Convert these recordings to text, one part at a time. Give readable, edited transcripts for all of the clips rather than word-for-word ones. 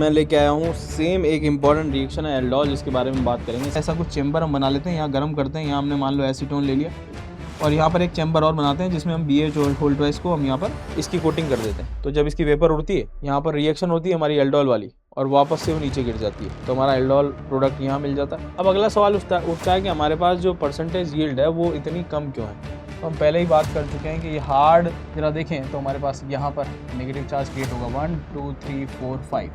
मैं लेके आया हूँ सेम एक इम्पॉर्टेंट रिएक्शन है एल्डोल, जिसके बारे में बात करेंगे। ऐसा कुछ चेंबर हम बना लेते हैं, यहाँ गर्म करते हैं। यहाँ हमने मान लो एसीटोन ले लिया और यहाँ पर एक चैम्बर और बनाते हैं जिसमें हम BH होल्ड ट्वाइस को हम यहाँ पर इसकी कोटिंग कर देते हैं। तो जब इसकी वेपर उड़ती है, यहाँ पर रिएक्शन होती है हमारी एल्डोल वाली और वापस से वो नीचे गिर जाती है, तो हमारा एल्डोल प्रोडक्ट यहाँ मिल जाता है। अब अगला सवाल उठता है कि हमारे पास जो परसेंटेज यील्ड है वो इतनी कम क्यों है। तो हम पहले ही बात कर चुके हैं कि ये हार्ड जरा देखें तो हमारे पास यहाँ पर नेगेटिव चार्ज क्रिएट होगा 1 2 3 4 5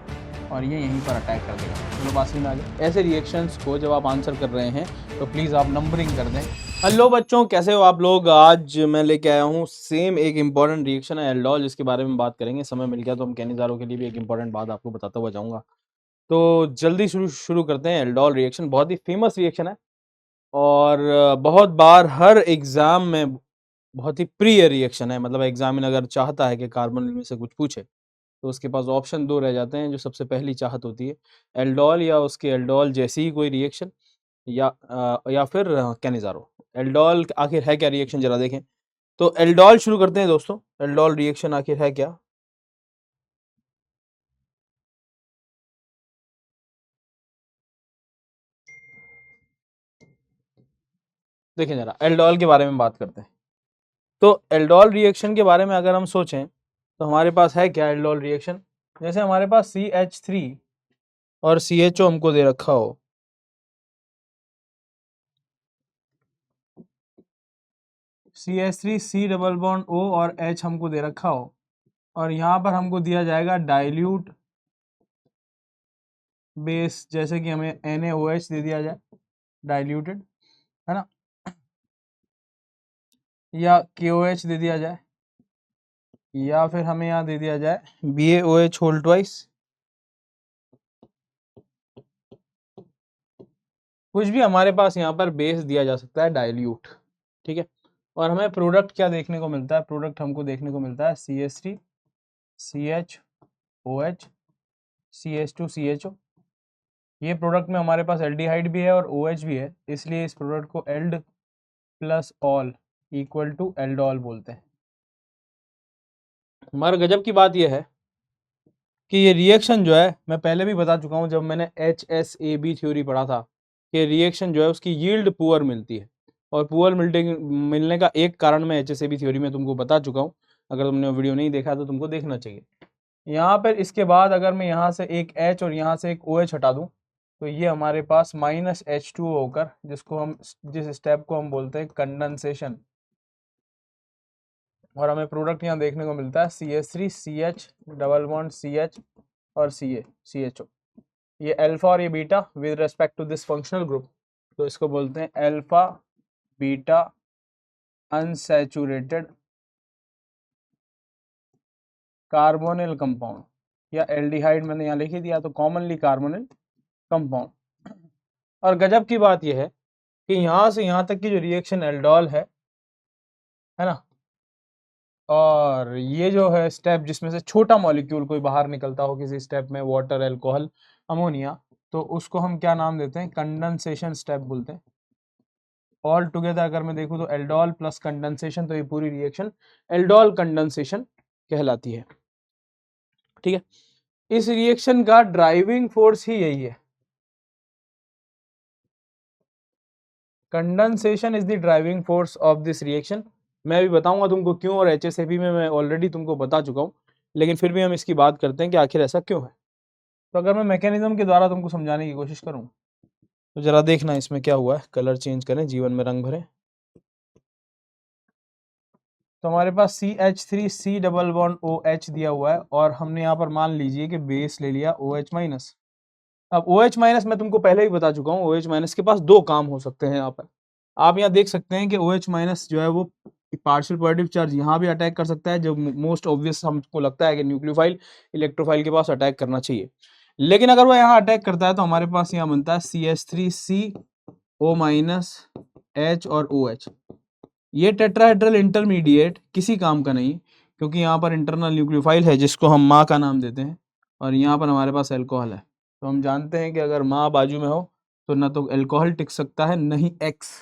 और ये यहीं पर अटैक कर देगा। चलो बात में आ गया। ऐसे रिएक्शंस को जब आप आंसर कर रहे हैं तो प्लीज़ आप नंबरिंग कर दें। हेलो बच्चों, कैसे हो आप लोग। आज मैं लेके आया हूँ सेम एक इम्पॉर्टेंट रिएक्शन है एल्डोल, जिसके बारे में बात करेंगे। समय मिल गया तो हम कैनिज़ारो के लिए भी एक इम्पॉर्टेंट बात आपको बताता हुआ जाऊँगा। तो जल्दी शुरू करते हैं। एल्डोल रिएक्शन बहुत ही फेमस रिएक्शन है और बहुत बार हर एग्ज़ाम में बहुत ही प्रिय रिएक्शन है। मतलब एग्जामिनर अगर चाहता है कि कार्बोनिल में से कुछ पूछे तो उसके पास ऑप्शन 2 रह जाते हैं। जो सबसे पहली चाहत होती है एल्डोल या उसके एल्डोल जैसी ही कोई रिएक्शन या फिर कैनिज़ारो। एल्डोल आखिर है क्या रिएक्शन, जरा देखें। तो एल्डोल शुरू करते हैं दोस्तों। एल्डोल रिएक्शन आखिर है क्या। देखें जरा, एल्डोल के बारे में बात करते हैं। तो एल्डोल रिएक्शन के बारे में अगर हम सोचें तो हमारे पास है क्या एल्डोल रिएक्शन। जैसे हमारे पास CH3 और CHO हमको दे रखा हो, CH3 C double bond O और H हमको दे रखा हो और यहाँ पर हमको दिया जाएगा डाइल्यूट बेस, जैसे कि हमें NaOH दे दिया जाए डाइल्यूटेड, है ना, या KOH दे दिया जाए, या फिर हमें यहाँ दे दिया जाए BaOH होल ट्वाइस। कुछ भी हमारे पास यहाँ पर बेस दिया जा सकता है डाइल्यूट, ठीक है। और हमें प्रोडक्ट क्या देखने को मिलता है। प्रोडक्ट हमको देखने को मिलता है CH3 CHOH CH2 CHO। ये प्रोडक्ट में हमारे पास एल्डिहाइड भी है और OH भी है, इसलिए इस प्रोडक्ट को ald plus all equal to aldol बोलते हैं। मगर गजब की बात यह है कि ये रिएक्शन जो है, मैं पहले भी बता चुका हूँ जब मैंने HSAB थ्योरी पढ़ा था, कि रिएक्शन जो है उसकी यील्ड पुअर मिलती है। और पुअर मिलने का एक कारण मैं HSAB थ्योरी में तुमको बता चुका हूँ। अगर तुमने वीडियो नहीं देखा तो तुमको देखना चाहिए। यहाँ पर इसके बाद अगर मैं यहाँ से एक H और यहाँ से एक OH हटा दूँ तो ये हमारे पास -H2O होकर जिस स्टेप को हम बोलते हैं कंडेंसेशन, और हमें प्रोडक्ट यहाँ देखने को मिलता है CH3 CH double bond CH और CHO। ये अल्फा और ये beta with respect to this functional group, तो इसको बोलते हैं alpha beta unsaturated carbonyl compound, या एल्डिहाइड मैंने यहाँ लिख ही दिया तो कॉमनली कार्बोनिल कंपाउंड। और गजब की बात यह है कि यहाँ से यहाँ तक की जो रिएक्शन एल्डोल है ना, और ये जो है स्टेप जिसमें से छोटा मॉलिक्यूल कोई बाहर निकलता हो किसी स्टेप में, वाटर, अल्कोहल, अमोनिया, तो उसको हम क्या नाम देते हैं, कंडेंसेशन स्टेप बोलते हैं। ऑल टुगेदर अगर मैं देखूँ तो एल्डोल प्लस कंडेंसेशन, तो ये पूरी रिएक्शन एल्डोल कंडेंसेशन कहलाती है, ठीक है। इस रिएक्शन का ड्राइविंग फोर्स ही यही है। Condensation is the driving force of this reaction. मैं भी बताऊंगा तुमको क्यों, और HSAB में मैं ऑलरेडी तुमको बता चुका हूँ, लेकिन फिर भी हम इसकी बात करते हैं कि आखिर ऐसा क्यों है। तो अगर मैं मैकेनिज्म के द्वारा तुमको समझाने की कोशिश करूँ तो जरा देखना इसमें क्या हुआ है। कलर चेंज करें, जीवन में रंग भरें। तो हमारे पास CH3 C double bond OH दिया हुआ है और हमने यहाँ पर मान लीजिए कि बेस ले लिया OH माइनस। अब OH माइनस मैं तुमको पहले ही बता चुका हूँ, OH माइनस के पास दो काम हो सकते हैं। यहाँ पर आप यहाँ देख सकते हैं कि OH माइनस जो है वो पार्शियल पॉजिटिव चार्ज यहाँ भी अटैक कर सकता है, जो मोस्ट ऑब्वियस हमको लगता है कि न्यूक्लियोफाइल इलेक्ट्रोफाइल के पास अटैक करना चाहिए। लेकिन अगर वो यहाँ अटैक करता है तो हमारे पास यहाँ बनता है CH3 CO माइनस H और OH। ये टेट्राहेड्रल इंटरमीडिएट किसी काम का नहीं, क्योंकि यहाँ पर इंटरनल न्यूक्लियोफाइल है जिसको हम माँ का नाम देते हैं, और यहाँ पर हमारे पास अल्कोहल है। तो हम जानते हैं कि अगर माँ बाजू में हो तो ना तो अल्कोहल टिक सकता है, नहीं X।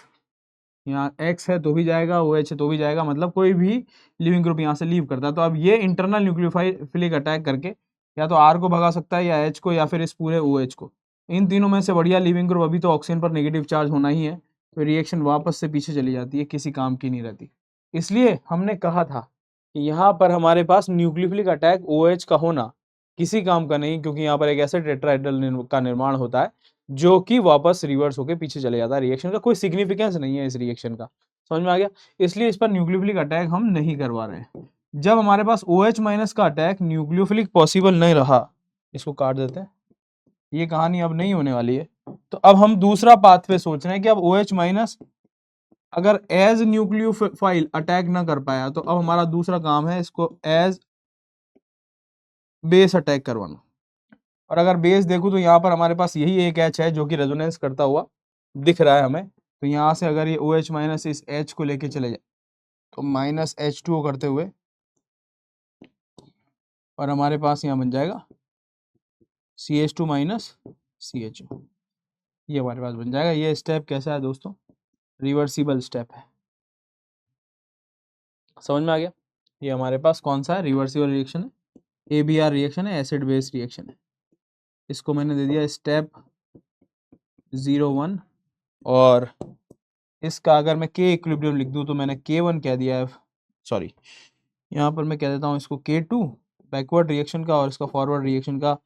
यहाँ X है तो भी जाएगा, OH है तो भी जाएगा, मतलब कोई भी लिविंग ग्रुप यहाँ से लीव करता है। तो अब ये इंटरनल न्यूक्लियोफाइलिक अटैक करके या तो R को भगा सकता है, या H को, या फिर इस पूरे OH को। इन तीनों में से बढ़िया लीविंग ग्रुप अभी तो ऑक्सीजन पर नेगेटिव चार्ज होना ही है, तो रिएक्शन वापस से पीछे चली जाती है, किसी काम की नहीं रहती। इसलिए हमने कहा था कि यहाँ पर हमारे पास न्यूक्लियोफिलिक अटैक OH का होना किसी काम का नहीं, क्योंकि यहाँ पर एक ऐसे टेट्राहेड्रल का निर्माण होता है जो कि वापस रिवर्स होकर पीछे चले जाता है। रिएक्शन का कोई सिग्निफिकेंस नहीं है इस रिएक्शन का, समझ में आ गया। इसलिए इस पर न्यूक्लियोफिलिक अटैक हम नहीं करवा रहे हैं। जब हमारे पास OH माइनस का अटैक न्यूक्लियोफिलिक पॉसिबल नहीं रहा, इसको काट देते हैं, ये कहानी अब नहीं होने वाली है। तो अब हम दूसरा पाथवे सोच रहे हैं कि अब OH माइनस अगर एज न्यूक्लियोफाइल अटैक ना कर पाया, तो अब हमारा दूसरा काम है इसको एज बेस अटैक करवाना। और अगर बेस देखूं तो यहाँ पर हमारे पास यही एक H है जो कि रेजोनेंस करता हुआ दिख रहा है हमें। तो यहाँ से अगर ये OH माइनस इस H को लेके चले जाए तो माइनस H2O करते हुए, और हमारे पास यहाँ बन जाएगा CH2 माइनस CHO, ये हमारे पास बन जाएगा। ये स्टेप कैसा है दोस्तों? रिवर्सिबल स्टेप है, समझ में आ गया। ये हमारे पास कौन सा है? रिवर्सिबल रिएक्शन है, ABR रिएक्शन है, एसिड बेस रिएक्शन है। इसको मैंने दे दिया स्टेप 01, और इसका अगर मैं K इक्विलिब्रियम लिख दूं तो मैंने K1 कह दिया है, सॉरी यहाँ पर मैं कह देता हूँ इसको K2 बैकवर्ड रिएक्शन का, और इसका फॉरवर्ड रिएक्शन का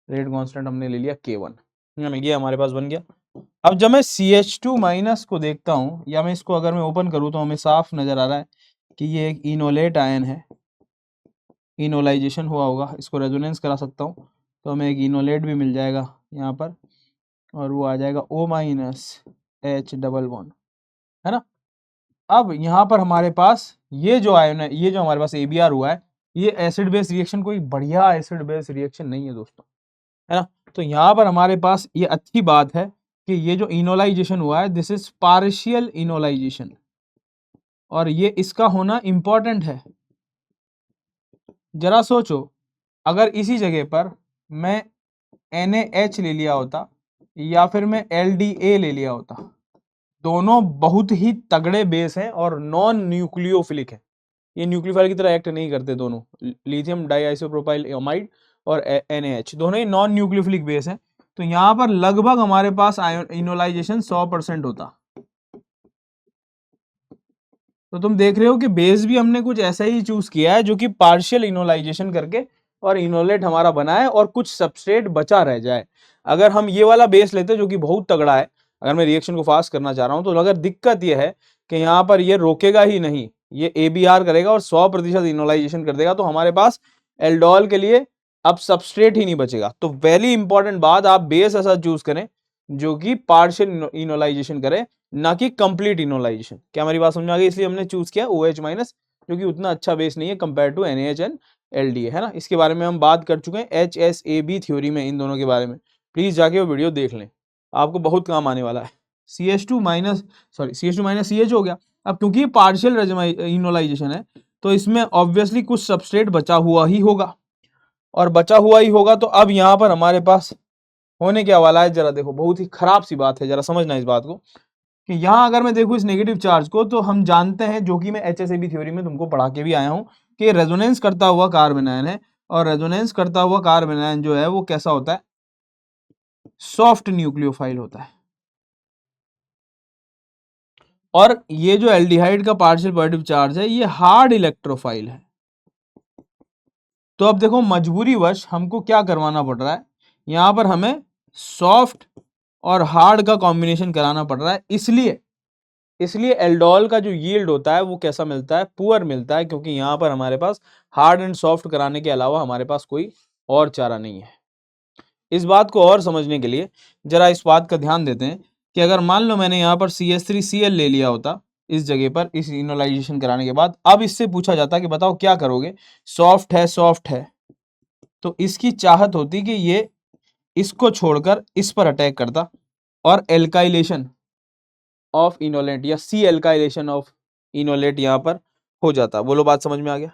रेट कांस्टेंट हमने ले लिया K1, ये हमारे पास बन गया। अब जब मैं CH2 माइनस को देखता हूँ, या मैं इसको अगर मैं ओपन करूँ, तो हमें साफ नजर आ रहा है कि ये एक इनोलेट आयन है, इनोलाइजेशन हुआ होगा। इसको रेजोनेंस करा सकता हूँ तो हमें एक इनोलेट भी मिल जाएगा यहाँ पर, और वो आ जाएगा O minus H double bond, है ना। अब यहाँ पर हमारे पास ये जो आयन है, ये जो हमारे पास ABR हुआ है, ये एसिड बेस रिएक्शन कोई बढ़िया एसिड बेस रिएक्शन नहीं है दोस्तों, है ना। तो यहाँ पर हमारे पास ये अच्छी बात है कि ये जो इनोलाइजेशन हुआ है, दिस इज पार्शियल इनोलाइजेशन, और ये इसका होना इंपॉर्टेंट है। जरा सोचो, अगर इसी जगह पर मैं NaH ले लिया होता, या फिर मैं LDA ले लिया होता, दोनों बहुत ही तगड़े बेस हैं और नॉन न्यूक्लियोफिलिक है। ये न्यूक्लियोफाइल की तरह एक्ट नहीं करते दोनों, लिथियम डाइआइसोप्रोपाइल एमाइड और NaH दोनों ही नॉन न्यूक्लियोफिलिक बेस हैं। तो यहाँ पर लगभग हमारे पास इनोलाइजेशन 100% होता। तो तुम देख रहे हो कि बेस भी हमने कुछ ऐसा ही चूज किया है जो कि पार्शियल इनोलाइजेशन करके और इनोलेट हमारा बना है, और कुछ सबस्ट्रेट बचा रह जाए। अगर हम ये वाला बेस लेते जो कि बहुत तगड़ा है, अगर मैं रिएक्शन को फास्ट करना चाह रहा हूं, तो अगर दिक्कत यह है कि यहाँ पर ये रोकेगा ही नहीं, ये ABR करेगा और 100% इनोलाइजेशन कर देगा, तो हमारे पास एल्डोल के लिए अब सबस्ट्रेट ही नहीं बचेगा। तो वेरी इंपॉर्टेंट बात, आप बेस ऐसा चूज करें जो कि पार्शियल इनोलाइजेशन करे, ना कि कंप्लीट इनोलाइजेशन। क्या हमारी बात समझ में आ गई? इसलिए हमने चूज किया OH माइनस, जो कि उतना अच्छा बेस नहीं है compare to NaH and LDA, है ना। इसके बारे में हम बात कर चुके हैं HSAB थ्योरी में, इन दोनों के बारे में प्लीज जाके वो वीडियो देख लें, आपको बहुत काम आने वाला है। CH2 माइनस CH हो गया। अब क्योंकि ये पार्शियल इनोलाइजेशन है, तो इसमें ऑब्वियसली कुछ सबस्ट्रेट बचा हुआ ही होगा, और बचा हुआ ही होगा, तो अब यहाँ पर हमारे पास होने क्या वाला है, जरा देखो, बहुत ही खराब सी बात है, जरा समझना इस बात को, कि यहाँ अगर मैं देखूं इस नेगेटिव चार्ज को, तो हम जानते हैं, जो कि मैं HSAB थ्योरी में तुमको पढ़ा के भी आया हूं, कि रेजोनेंस करता हुआ कार्बन आयन है, और रेजोनेंस करता हुआ कार्बन आयन जो है वो कैसा होता है? सॉफ्ट न्यूक्लियोफाइल होता है। और ये जो एल्डिहाइड का पार्शियल पॉजिटिव चार्ज है, ये हार्ड इलेक्ट्रोफाइल है। तो अब देखो, मजबूरीवश हमको क्या करवाना पड़ रहा है, यहाँ पर हमें सॉफ्ट और हार्ड का कॉम्बिनेशन कराना पड़ रहा है। इसलिए एल्डोल का जो यील्ड होता है वो कैसा मिलता है? पुअर मिलता है, क्योंकि यहाँ पर हमारे पास हार्ड एंड सॉफ्ट कराने के अलावा हमारे पास कोई और चारा नहीं है। इस बात को और समझने के लिए जरा इस बात का ध्यान देते हैं कि अगर मान लो मैंने यहाँ पर CH3Cl ले लिया होता इस जगह पर, इस इनोलाइजेशन कराने के बाद, अब इससे पूछा जाता कि बताओ क्या करोगे, सॉफ्ट है, तो इसकी चाहत होती कि ये इसको छोड़कर इस पर अटैक करता, और एल्काइलेशन ऑफ इनोलेट या सी एल्काइलेशन ऑफ इनोलेट यहाँ पर हो जाता। बोलो, बात समझ में आ गया?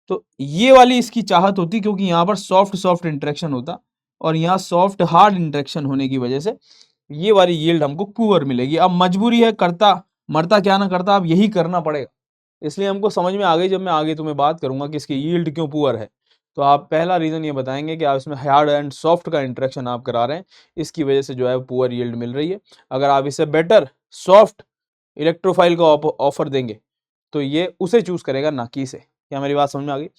तो ये वाली इसकी चाहत होती, क्योंकि यहाँ पर सॉफ्ट इंटरेक्शन होता, और यहाँ सॉफ्ट हार्ड इंटरेक्शन होने की वजह से ये वाली यील्ड हमको पुअर मिलेगी। अब मजबूरी है, करता मरता क्या ना करता, अब यही करना पड़ेगा। इसलिए हमको समझ में आ गई, जब मैं आगे तुम्हें बात करूंगा कि इसकी यील्ड क्यों पुअर है। तो आप पहला रीज़न ये बताएंगे कि आप इसमें हार्ड एंड सॉफ्ट का इंटरेक्शन आप करा रहे हैं, इसकी वजह से जो है पुअर यील्ड मिल रही है। अगर आप इसे बेटर सॉफ्ट इलेक्ट्रोफाइल का ऑफर देंगे तो ये उसे चूज करेगा, ना कि इसे। क्या मेरी बात समझ में आ गई?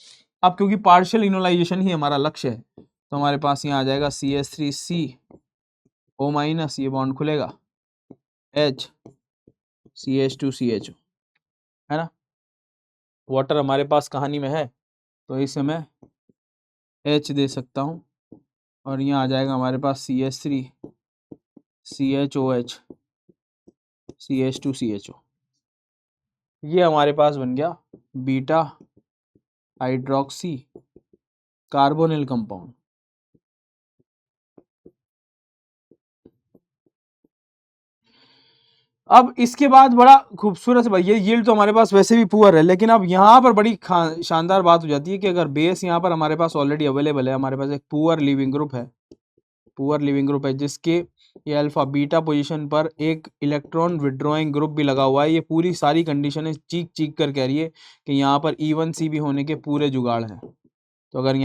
अब क्योंकि पार्शियल इनोलाइजेशन ही हमारा लक्ष्य है, तो हमारे पास यहाँ आ जाएगा CH3CO-, ये बॉन्ड खुलेगा, CH2CHO, है ना। वाटर हमारे पास कहानी में है, तो इसे मैं H दे सकता हूँ, और यहाँ आ जाएगा हमारे पास CH3CHOH, CH2CHO। ये हमारे पास बन गया बीटा हाइड्रोक्सी कार्बोनिल कंपाउंड। अब इसके बाद बड़ा खूबसूरत भाई, ये यील्ड तो हमारे पास वैसे भी पुअर है, लेकिन अब यहाँ पर बड़ी शानदार बात हो जाती है कि अगर बेस यहाँ पर हमारे पास ऑलरेडी अवेलेबल है, हमारे पास एक पुअर लिविंग ग्रुप है, पुअर लिविंग ग्रुप है जिसके ये अल्फा बीटा पोजीशन पर एक इलेक्ट्रॉन विड्रॉइंग ग्रुप भी लगा हुआ है। ये पूरी सारी कंडीशनें चीख चीख कर कह रही है कि यहाँ पर E1CB होने के पूरे जुगाड़ हैं। तो अगर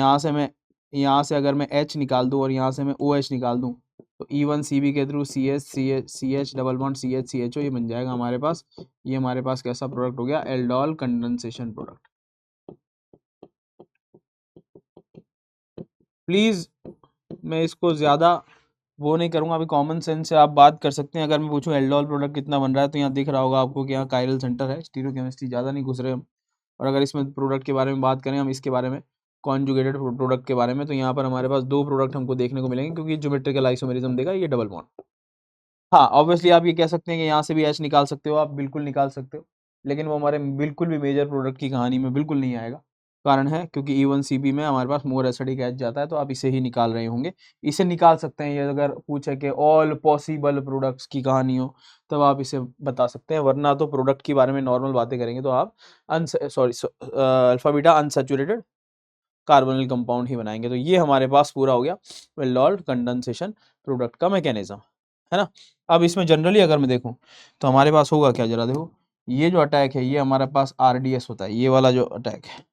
यहाँ से अगर मैं H निकाल दूँ और यहाँ से मैं OH निकाल दूँ, तो E1CB के through CH double bond CHCHO ये बन जाएगा हमारे पास। ये हमारे पास कैसा प्रोडक्ट हो गया? Aldol condensation product. प्लीज़ मैं इसको ज़्यादा वो नहीं करूँगा, अभी कॉमन सेंस से आप बात कर सकते हैं। अगर मैं पूछूं एल्डोल प्रोडक्ट कितना बन रहा है, तो यहाँ दिख रहा होगा आपको कि यहाँ कायरल सेंटर है, स्टीरियोकेमिस्ट्री ज़्यादा नहीं घुस रहे हम। और अगर इसमें प्रोडक्ट के बारे में बात करें हम, इसके बारे में कॉन्जुगेटेड प्रोडक्ट के बारे में, तो यहाँ पर हमारे पास दो प्रोडक्ट हमको देखने को मिलेंगे, क्योंकि ज्योमेट्रिकल आइसोमेरिज्म देगा ये डबल बॉन्ड। हाँ ऑब्वियसली आप ये कह सकते हैं कि यहाँ से भी H निकाल सकते हो, आप बिल्कुल निकाल सकते हो, लेकिन वो हमारे बिल्कुल भी मेजर प्रोडक्ट की कहानी में बिल्कुल नहीं आएगा। कारण है क्योंकि E1CB में हमारे पास मोर एसिडिक H जाता है, तो आप इसे ही निकाल रहे होंगे। इसे निकाल सकते हैं, ये अगर पूछे कि ऑल पॉसिबल प्रोडक्ट्स की कहानी हो तब आप इसे बता सकते हैं, वरना तो प्रोडक्ट के बारे में नॉर्मल बातें करेंगे तो आप alpha beta unsaturated carbonyl compound ही बनाएंगे। तो ये हमारे पास पूरा हो गया एल्डोल कंडेंसेशन प्रोडक्ट का मैकेनिज्म, है ना। अब इसमें जनरली अगर मैं देखूं तो हमारे पास होगा क्या, जरा देखो। ये जो अटैक है ये हमारे पास RDS होता है, ये वाला जो अटैक है,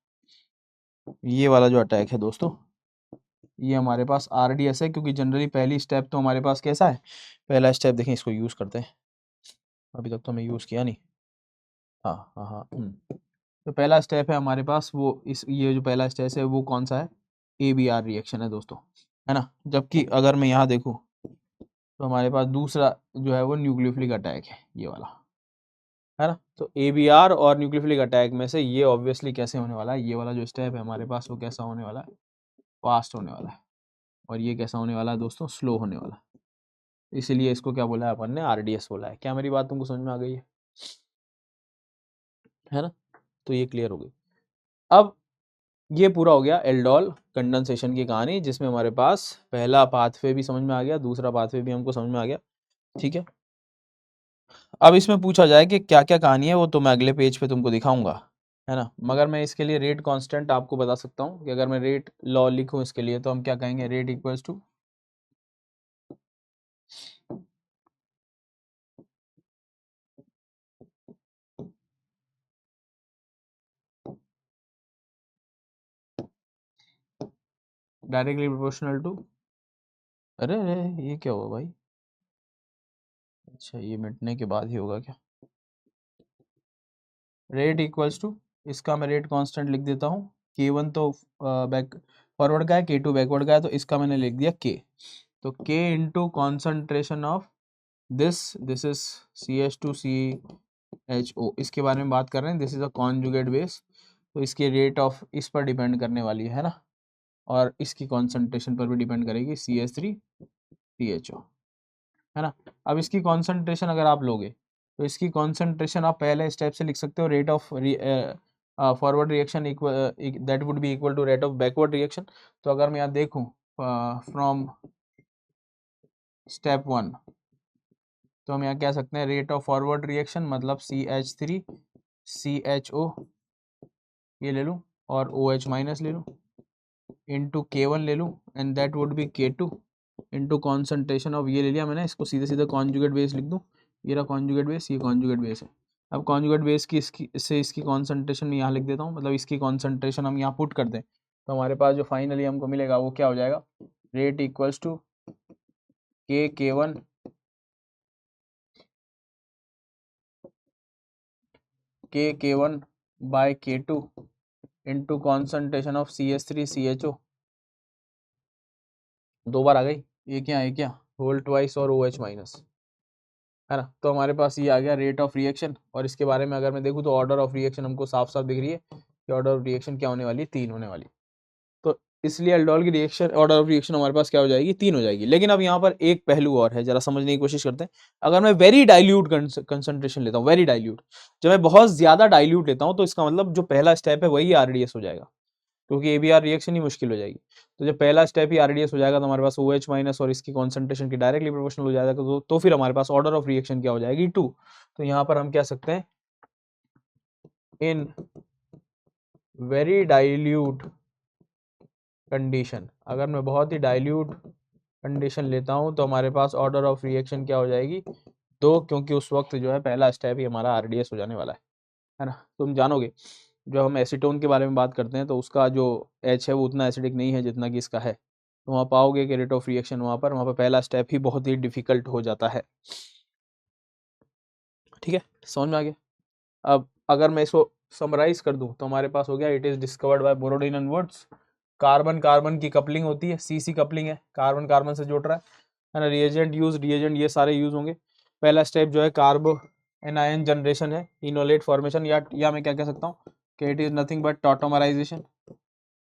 ये वाला जो अटैक है दोस्तों, ये हमारे पास RDS है। क्योंकि जनरली पहली स्टेप तो हमारे पास कैसा है, पहला स्टेप देखें, इसको यूज़ करते हैं, अभी तक तो हमने यूज़ किया नहीं। हाँ हाँ हाँ तो पहला स्टेप है हमारे पास वो ये जो पहला स्टेप है वो कौन सा है? ABR रिएक्शन है दोस्तों, है ना। जबकि अगर मैं यहाँ देखूँ तो हमारे पास दूसरा जो है वो न्यूक्लियोफिलिक अटैक है, ये वाला, है ना। तो ABR और न्यूक्लियोफिलिक अटैक में से ये ऑब्वियसली कैसे होने वाला है, ये वाला जो स्टेप है हमारे पास वो कैसा होने वाला है? फास्ट होने वाला है। और ये कैसा होने वाला है दोस्तों? स्लो होने वाला है। इसीलिए इसको क्या बोला है अपन ने? RDS बोला है। क्या मेरी बात तुमको समझ में आ गई है ना? तो ये क्लियर हो गई। अब ये पूरा हो गया एल्डोल कंडेंसेशन की कहानी, जिसमें हमारे पास पहला पाथवे भी समझ में आ गया, दूसरा पाथवे भी हमको समझ में आ गया, ठीक है। अब इसमें पूछा जाए कि क्या क्या कहानी है, वो तो मैं अगले पेज पे तुमको दिखाऊंगा, है ना। मगर मैं इसके लिए रेट कांस्टेंट आपको बता सकता हूँ कि अगर मैं रेट लॉ लिखूँ इसके लिए, तो हम क्या कहेंगे? Rate equals to directly proportional to, अरे अरे ये क्या हुआ भाई? अच्छा ये मिटने के बाद ही होगा क्या? रेट इक्वल्स टू, इसका मैं रेट कांस्टेंट लिख देता हूँ। K1 तो बैक फॉरवर्ड का है, K2 बैकवर्ड का है, तो इसका मैंने लिख दिया K। तो K into concentration of this is CH2CHO, इसके बारे में बात कर रहे हैं। This is a conjugate base, तो इसकी रेट ऑफ इस पर डिपेंड करने वाली है ना, और इसकी कॉन्सेंट्रेशन पर भी डिपेंड करेगी, CH3CHO, है ना। अब इसकी कॉन्सेंट्रेशन अगर आप लोगे तो इसकी कॉन्सेंट्रेशन आप पहले स्टेप से लिख सकते हो, rate of forward reaction equal that would be equal to rate of backward reaction. तो अगर मैं यहाँ देखूँ फ्रॉम स्टेप 1, तो हम यहाँ कह सकते हैं रेट ऑफ फॉरवर्ड रिएक्शन मतलब CH3CHO ये ले लूँ और OH माइनस ले लूँ इंटू K1 ले लूँ, and that would B K2 into concentration of, ये ले लिया मैंने, इसको सीधे सीधे कॉन्जुगेट बेस लिख दूँ। ये रहा कॉन्जुगेट बेस, ये कॉन्जुगेट बेस है। अब कॉन्जुगेट बेस की इसकी कॉन्सेंट्रेशन मैं यहाँ लिख देता हूँ, मतलब इसकी कॉन्सेंट्रेशन हम यहाँ पुट कर दें, तो हमारे पास जो फाइनली हमको मिलेगा वो क्या हो जाएगा, rate equals to K1 by K2 into concentration of CH3CHO, दो बार आ गई, ये क्या होल ट्वाइस और OH माइनस, है ना। तो हमारे पास ये आ गया रेट ऑफ रिएक्शन। और इसके बारे में अगर मैं देखूँ तो ऑर्डर ऑफ रिएक्शन हमको साफ साफ दिख रही है कि ऑर्डर ऑफ रिएक्शन क्या होने वाली है, 3 होने वाली। तो इसलिए एल्डोल की रिएक्शन, ऑर्डर ऑफ रिएक्शन हमारे पास क्या हो जाएगी, 3 हो जाएगी। लेकिन अब यहाँ पर एक पहलू और है, जरा समझने की कोशिश करते हैं। अगर मैं वेरी डाइल्यूट कंसंट्रेशन लेता हूँ, वेरी डाइल्यूट, जब मैं बहुत ज्यादा डाइल्यूट लेता हूँ, तो इसका मतलब जो पहला स्टेप है वही आरडीएस हो जाएगा, क्योंकि एबीआर रिएक्शन ही मुश्किल हो जाएगी। तो जब पहला स्टेप ही आरडीएस हो जाएगा तो हमारे पास OH माइनस और इसकी कॉन्सेंट्रेशन की डायरेक्टली प्रोपोर्शनल हो जाएगा। तो फिर हमारे पास ऑर्डर ऑफ रिएक्शन क्या हो जाएगी, 2। तो यहाँ पर हम कह सकते हैं इन वेरी डाइल्यूट कंडीशन, अगर मैं बहुत ही डाइल्यूट कंडीशन लेता हूं तो हमारे पास ऑर्डर ऑफ रिएक्शन क्या हो जाएगी, 2, क्योंकि उस वक्त जो है पहला स्टेप ही हमारा आरडीएस हो जाने वाला है ना। तुम जानोगे जब हम एसीटोन के बारे में बात करते हैं तो उसका जो H है वो उतना एसिडिक नहीं है जितना कि इसका है। तो वहाँ पाओगे कि रेट ऑफ रिएक्शन वहाँ पर पहला स्टेप ही बहुत ही डिफिकल्ट हो जाता है। ठीक है, समझ में आ गया। अब अगर मैं इसको समराइज कर दूं तो हमारे पास हो गया, it is discovered by Borodin and Woods. Carbon carbon की कपलिंग होती है, CC कपलिंग है, कार्बन कार्बन से जुड़ रहा है ना। रिएजेंट ये सारे यूज होंगे। पहला स्टेप जो है कार्बो एनायन जनरेशन है, इनोलेट फॉर्मेशन, या मैं क्या कह सकता हूँ कि it is nothing but tautomerisation,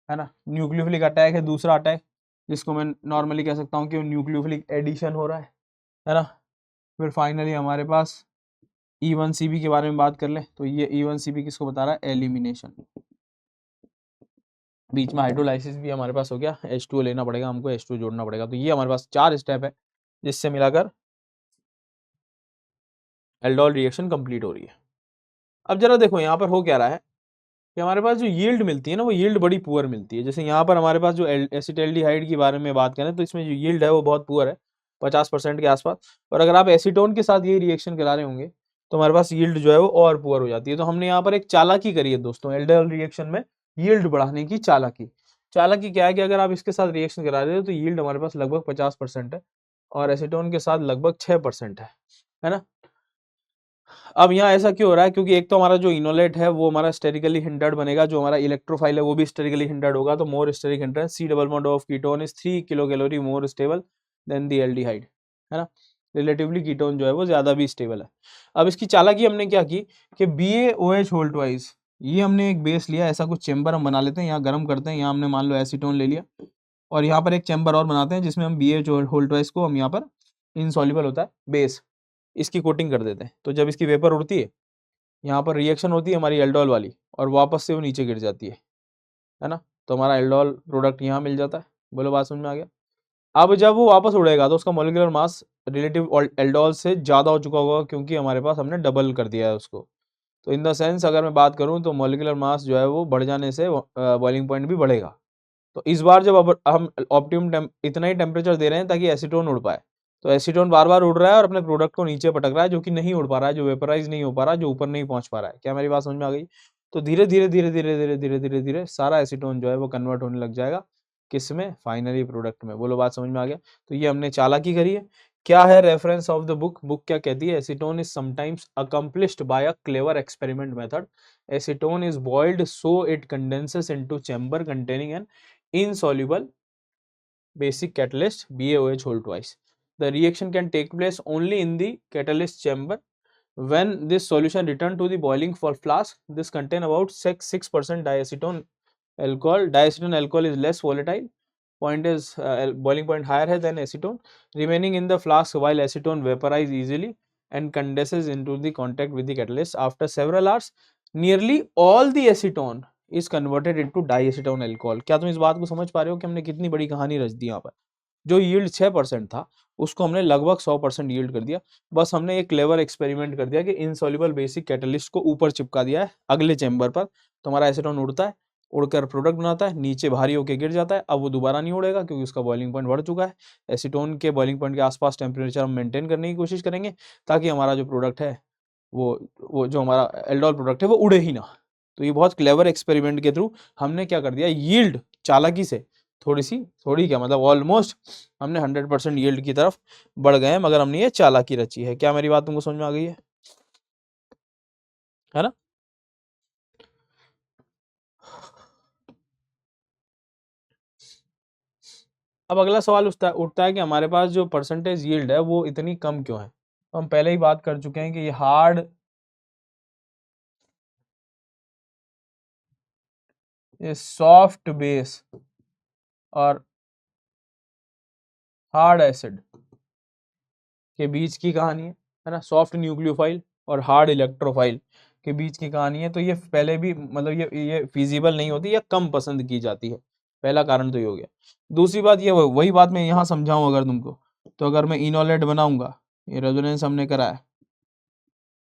है ना। न्यूक्लियोफिलिक अटैक है दूसरा अटैक, जिसको मैं नॉर्मली कह सकता हूँ कि न्यूक्लियोफिलिक एडिशन हो रहा है ना। फिर फाइनली हमारे पास E1CP के बारे में बात कर ले तो ये E1CP किसको बता रहा है, एलिमिनेशन। बीच में हाइड्रोलाइसिस भी हमारे पास हो गया, H2O लेना पड़ेगा हमको, H2 जोड़ना पड़ेगा। तो ये हमारे पास 4 स्टेप है जिससे मिलाकर एल्डोल रिएक्शन कंप्लीट हो रही है। अब जरा देखो यहाँ पर हो क्या रहा है कि हमारे पास जो यील्ड मिलती है ना, वो यील्ड बड़ी पुअर मिलती है। जैसे यहाँ पर हमारे पास जो एसिटाल्डिहाइड की बारे में बात करें तो इसमें जो यील्ड है वो बहुत पुअर है, 50% के आसपास। और अगर आप एसीटोन के साथ यही रिएक्शन करा रहे होंगे तो हमारे पास यील्ड जो है वो और पुअर हो जाती है। तो हमने यहाँ पर एक चालाकी करी है दोस्तों, एल्डोल रिएक्शन में यील्ड बढ़ाने की चालाकी। चालाकी क्या है कि अगर आप इसके साथ रिएक्शन करा रहे हो तो यील्ड हमारे पास लगभग 50% है और एसीटोन के साथ लगभग 6% है ना। अब यहाँ ऐसा क्यों हो रहा है, क्योंकि एक तो हमारा जो इनोलेट है वो हमारा स्टेरिकली हिंडर्ड बनेगा, जो हमारा इलेक्ट्रोफाइल है वो भी स्टेरिकली हिंडर्ड होगा। तो more steric hindrance, C double bond of ketone is 3 kilo calorie more stable than the aldehyde, है ना। रिलेटिवली कीटोन जो है वो ज्यादा भी स्टेबल है। अब इसकी चालाकी हमने क्या की कि BaOH होल ट्वाइस, ये हमने एक बेस लिया, ऐसा कुछ चेंबर हम बना लेते हैं, यहाँ गर्म करते हैं, यहाँ हमने मान लो एसीटोन ले लिया और यहाँ पर एक चेंबर और बनाते हैं जिसमें हम BaOH होल ट्वाइस को हम यहाँ पर इनसॉल्युबल होता है बेस, इसकी कोटिंग कर देते हैं। तो जब इसकी वेपर उड़ती है, यहाँ पर रिएक्शन होती है हमारी एल्डोल वाली और वापस से वो नीचे गिर जाती है ना। तो हमारा एल्डोल प्रोडक्ट यहाँ मिल जाता है। बोलो बात समझ में आ गया। अब जब वो वापस उड़ेगा तो उसका मॉलिक्यूलर मास रिलेटिव एल्डोल से ज़्यादा हो चुका होगा, क्योंकि हमारे पास हमने डबल कर दिया है उसको। तो इन द सेंस अगर मैं बात करूँ तो मॉलिक्यूलर मास जो है वो बढ़ जाने से बॉइलिंग पॉइंट भी बढ़ेगा। तो इस बार जब हम ऑप्टिमम इतना ही टेम्परेचर दे रहे हैं ताकि एसीटोन उड़ पाए, तो एसीटोन बार बार उड़ रहा है और अपने प्रोडक्ट को नीचे पटक रहा है, जो कि नहीं उड़ पा रहा है, जो वेपराइज नहीं हो पा रहा है, जो ऊपर नहीं पहुंच पा रहा है। क्या मेरी बात समझ में आ गई। तो धीरे धीरे धीरे धीरे धीरे धीरे धीरे धीरे सारा एसीटोन जो है वो कन्वर्ट होने लग जाएगा किस में, फाइनली प्रोडक्ट में। बोलो बात समझ में आ गया। तो ये हमने चालाकी करी है। क्या है reference of the book, book क्या कहती है, acetone is sometimes accomplished by a clever experiment method. Acetone is boiled so it condenses into chamber containing an insoluble basic catalyst BaOH whole twice. The reaction can take place only in the catalyst chamber. When this solution return to the boiling flask, this contain about 6% diacetone alcohol. Diacetone alcohol is less volatile. Point is boiling point higher है than acetone, remaining in the flask while acetone vaporize easily and condenses into the contact with the catalyst. After several hours, nearly all the acetone is converted into diacetone alcohol. क्या तुम इस बात को समझ पा रहे हो कि हमने कितनी बड़ी कहानी रच दी यहाँ पर। जो यील्ड 6% था उसको हमने लगभग 100% यील्ड कर दिया। बस हमने एक क्लेवर एक्सपेरिमेंट कर दिया कि इनसॉल्युबल बेसिक कैटलिस्ट को ऊपर चिपका दिया है अगले चैम्बर पर, तो हमारा एसीटोन उड़ता है, उड़कर प्रोडक्ट बनाता है, नीचे भारी होकर गिर जाता है। अब वो दोबारा नहीं उड़ेगा क्योंकि उसका बॉइलिंग पॉइंट बढ़ चुका है। एसीटोन के बॉइलिंग पॉइंट के आसपास टेम्परेचर हम मेंटेन करने की कोशिश करेंगे ताकि हमारा जो प्रोडक्ट है वो जो हमारा एल्डोल प्रोडक्ट है वो उड़े ही ना। तो ये बहुत क्लेवर एक्सपेरिमेंट के थ्रू हमने क्या कर दिया, यील्ड चालाकी से थोड़ी क्या मतलब ऑलमोस्ट हमने 100% यील्ड की तरफ बढ़ गए हैं, मगर हमने ये चालाकी रची है। क्या मेरी बात तुमको समझ में आ गई है ना? अब अगला सवाल उठता है कि हमारे पास जो परसेंटेज यील्ड है वो इतनी कम क्यों है। तो हम पहले ही बात कर चुके हैं कि ये हार्ड, ये सॉफ्ट बेस और हार्ड एसिड के बीच की कहानी है ना, सॉफ्ट न्यूक्लियोफाइल और हार्ड इलेक्ट्रोफाइल के बीच की कहानी है। तो ये पहले भी मतलब ये फिजिबल नहीं होती या कम पसंद की जाती है, पहला कारण तो ये हो गया। दूसरी बात ये वही बात मैं यहाँ समझाऊं अगर तुमको, तो अगर मैं इनोलेट बनाऊंगा, ये रेजोनेंस हमने करा है,